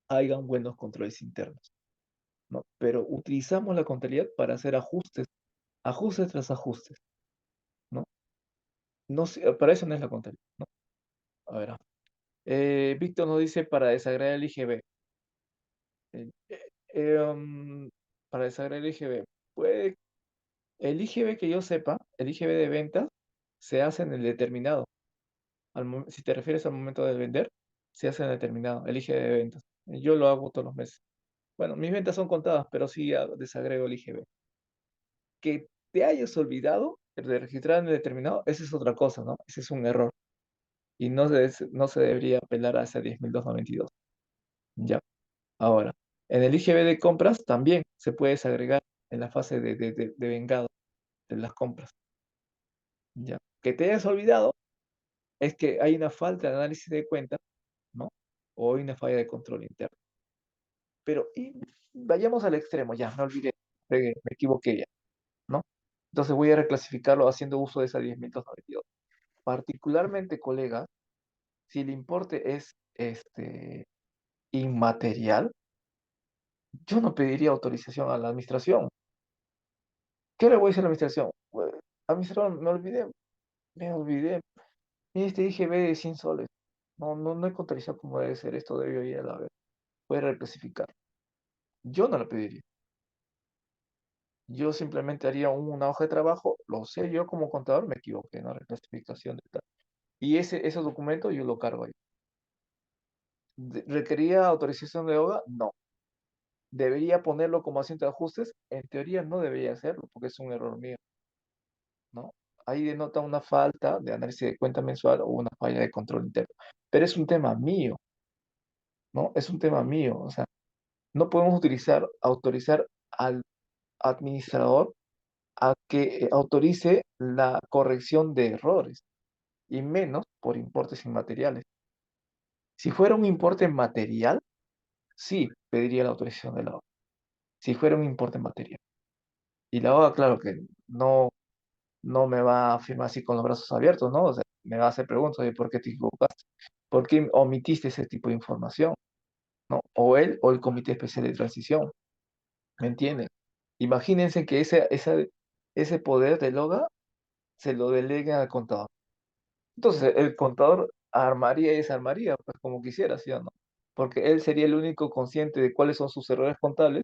hayan buenos controles internos, ¿no? Pero utilizamos la contabilidad para hacer ajustes, ajustes tras ajustes, ¿no? Para eso no es la contabilidad, ¿no? A ver, Víctor nos dice para desagregar el IGB. Eh, eh, para desagregar el IGB. Puede, el IGB que yo sepa, el IGB de ventas, se hace en el determinado. Si te refieres al momento de vender, se hace en el determinado, el IGB de ventas. Yo lo hago todos los meses. Bueno, mis ventas son contadas, pero sí desagrego el IGB. Que te hayas olvidado de registrar en el determinado, esa es otra cosa, ¿no? Ese es un error. Y no se debería apelar a esa 10.292. Ya. Ahora, en el IGB de compras también se puede desagregar en la fase de vengado de las compras. Ya. Que te hayas olvidado es que hay una falta de análisis de cuenta, ¿no? O hay una falla de control interno. Pero vayamos al extremo, ya, me olvidé. fregué, me equivoqué ya, ¿no? Entonces voy a reclasificarlo haciendo uso de esa 10.292. Particularmente, colega, si el importe es inmaterial, yo no pediría autorización a la administración. ¿Qué le voy a decir a la administración? Pues, administración, me olvidé. Mire, te dije ve de 100 soles. No, no, no he contabilizado cómo debe ser esto, debió ir a la vez. Voy a reclasificar. Yo no lo pediría. Yo simplemente haría una hoja de trabajo, lo sé, yo como contador me equivoqué en la reclasificación de tal. Y ese documento yo lo cargo ahí. ¿Requería autorización de OGA? No. ¿Debería ponerlo como asiento de ajustes? En teoría no debería hacerlo porque es un error mío, ¿no? Ahí denota una falta de análisis de cuenta mensual o una falla de control interno. Pero es un tema mío, ¿no? Es un tema mío. O sea, no podemos autorizar al administrador a que autorice la corrección de errores y menos por importes inmateriales. Si fuera un importe material, sí pediría la autorización de la OGA. Si fuera un importe material. Y la OGA, claro que no me va a firmar así con los brazos abiertos, ¿no? O sea, me va a hacer preguntas de por qué te equivocaste, por qué omitiste ese tipo de información, ¿no? O él o el Comité Especial de Transición, ¿me entienden? Imagínense que ese poder del OGA se lo deleguen al contador. Entonces, el contador armaría y desarmaría, pues como quisiera, ¿sí o no? Porque él sería el único consciente de cuáles son sus errores contables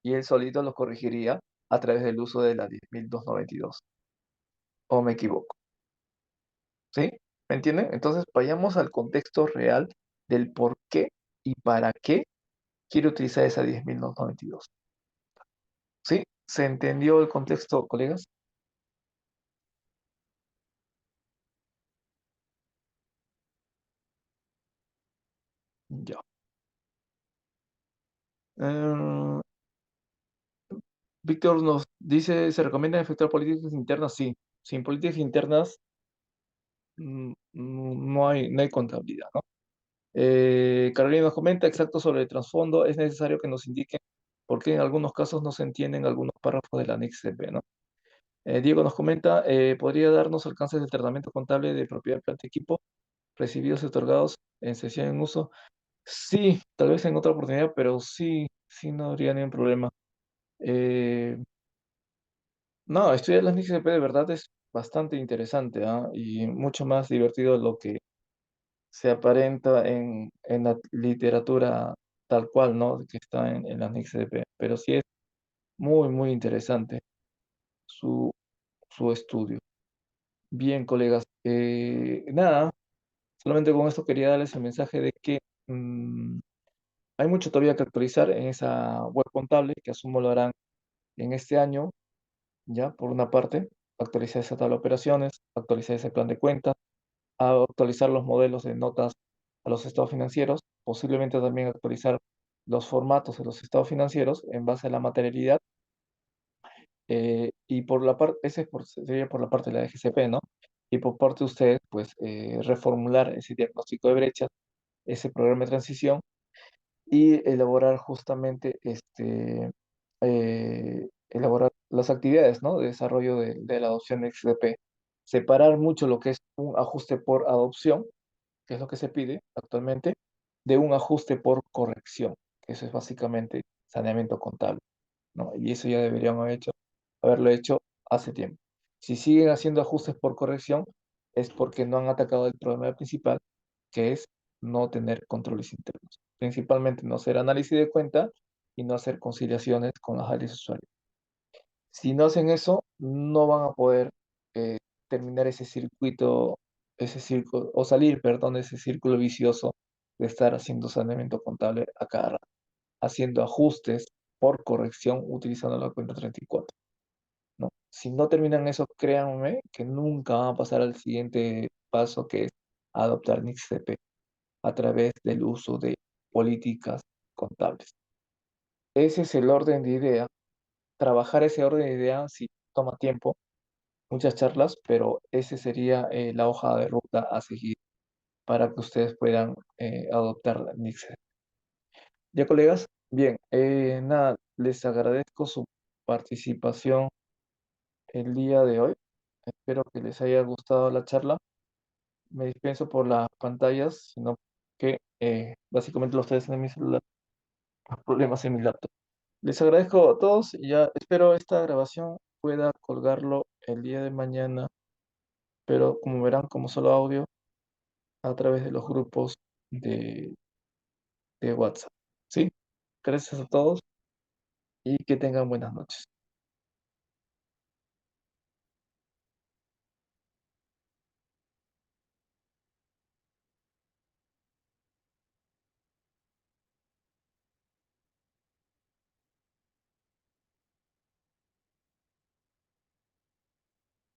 y él solito los corregiría a través del uso de la 10.292. ¿O me equivoco? ¿Sí? ¿Me entienden? Entonces, vayamos al contexto real del por qué y para qué quiero utilizar esa 10.292. ¿Sí? ¿Se entendió el contexto, colegas? Ya. Eh, Víctor nos dice, ¿se recomienda efectuar políticas internas? Sí. Sin políticas internas no hay contabilidad, ¿no? Carolina nos comenta, exacto sobre el trasfondo, es necesario que nos indiquen por qué en algunos casos no se entienden algunos párrafos del anexo B, ¿no? Diego nos comenta, ¿podría darnos alcances del tratamiento contable de propiedad, planta y equipo recibidos y otorgados en sesión en uso? Sí, tal vez en otra oportunidad, pero sí, sí, no habría ningún problema. Eh, no, estudiar las NICSP de verdad es bastante interesante, ¿ah? Y mucho más divertido de lo que se aparenta en la literatura tal cual, ¿no? Que está en las NICSP. Pero sí es muy, muy interesante su, su estudio. Bien, colegas. Nada, solamente con esto quería darles el mensaje de que mm, hay mucho todavía que actualizar en esa web contable, que asumo lo harán en este año, ya, por una parte, actualizar esa tabla de operaciones, actualizar ese plan de cuentas, actualizar los modelos de notas a los estados financieros, posiblemente también actualizar los formatos de los estados financieros en base a la materialidad, y por la parte, sería por la parte de la GCP, ¿no? Y por parte de ustedes, pues reformular ese diagnóstico de brechas, ese programa de transición y elaborar justamente elaborar las actividades, ¿no? De desarrollo de la adopción de XDP. Separar mucho lo que es un ajuste por adopción, que es lo que se pide actualmente, de un ajuste por corrección, que eso es básicamente saneamiento contable, ¿no? Y eso ya deberíamos haberlo hecho hace tiempo. Si siguen haciendo ajustes por corrección, es porque no han atacado el problema principal, que es no tener controles internos. Principalmente no hacer análisis de cuenta y no hacer conciliaciones con las áreas de usuario. Si no hacen eso, no van a poder eh, terminar ese círculo, o salir, perdón, de ese círculo vicioso de estar haciendo saneamiento contable a cada rato, haciendo ajustes por corrección utilizando la cuenta 34, ¿no? Si no terminan eso, créanme que nunca van a pasar al siguiente paso, que es adoptar NICSP a través del uso de políticas contables. Ese es el orden de idea. Trabajar ese orden de idea sí toma tiempo, muchas charlas, pero ese sería la hoja de ruta a seguir para que ustedes puedan adoptar NICSP. ¿Ya, colegas? Bien, nada, les agradezco su participación el día de hoy. Espero que les haya gustado la charla. Me dispenso por las pantallas, sino que básicamente lo estoy haciendo en mi celular, por problemas en mi laptop. Les agradezco a todos y ya espero esta grabación pueda colgarlo el día de mañana, pero como verán, como solo audio, a través de los grupos de, de WhatsApp. ¿Sí? Gracias a todos y que tengan buenas noches.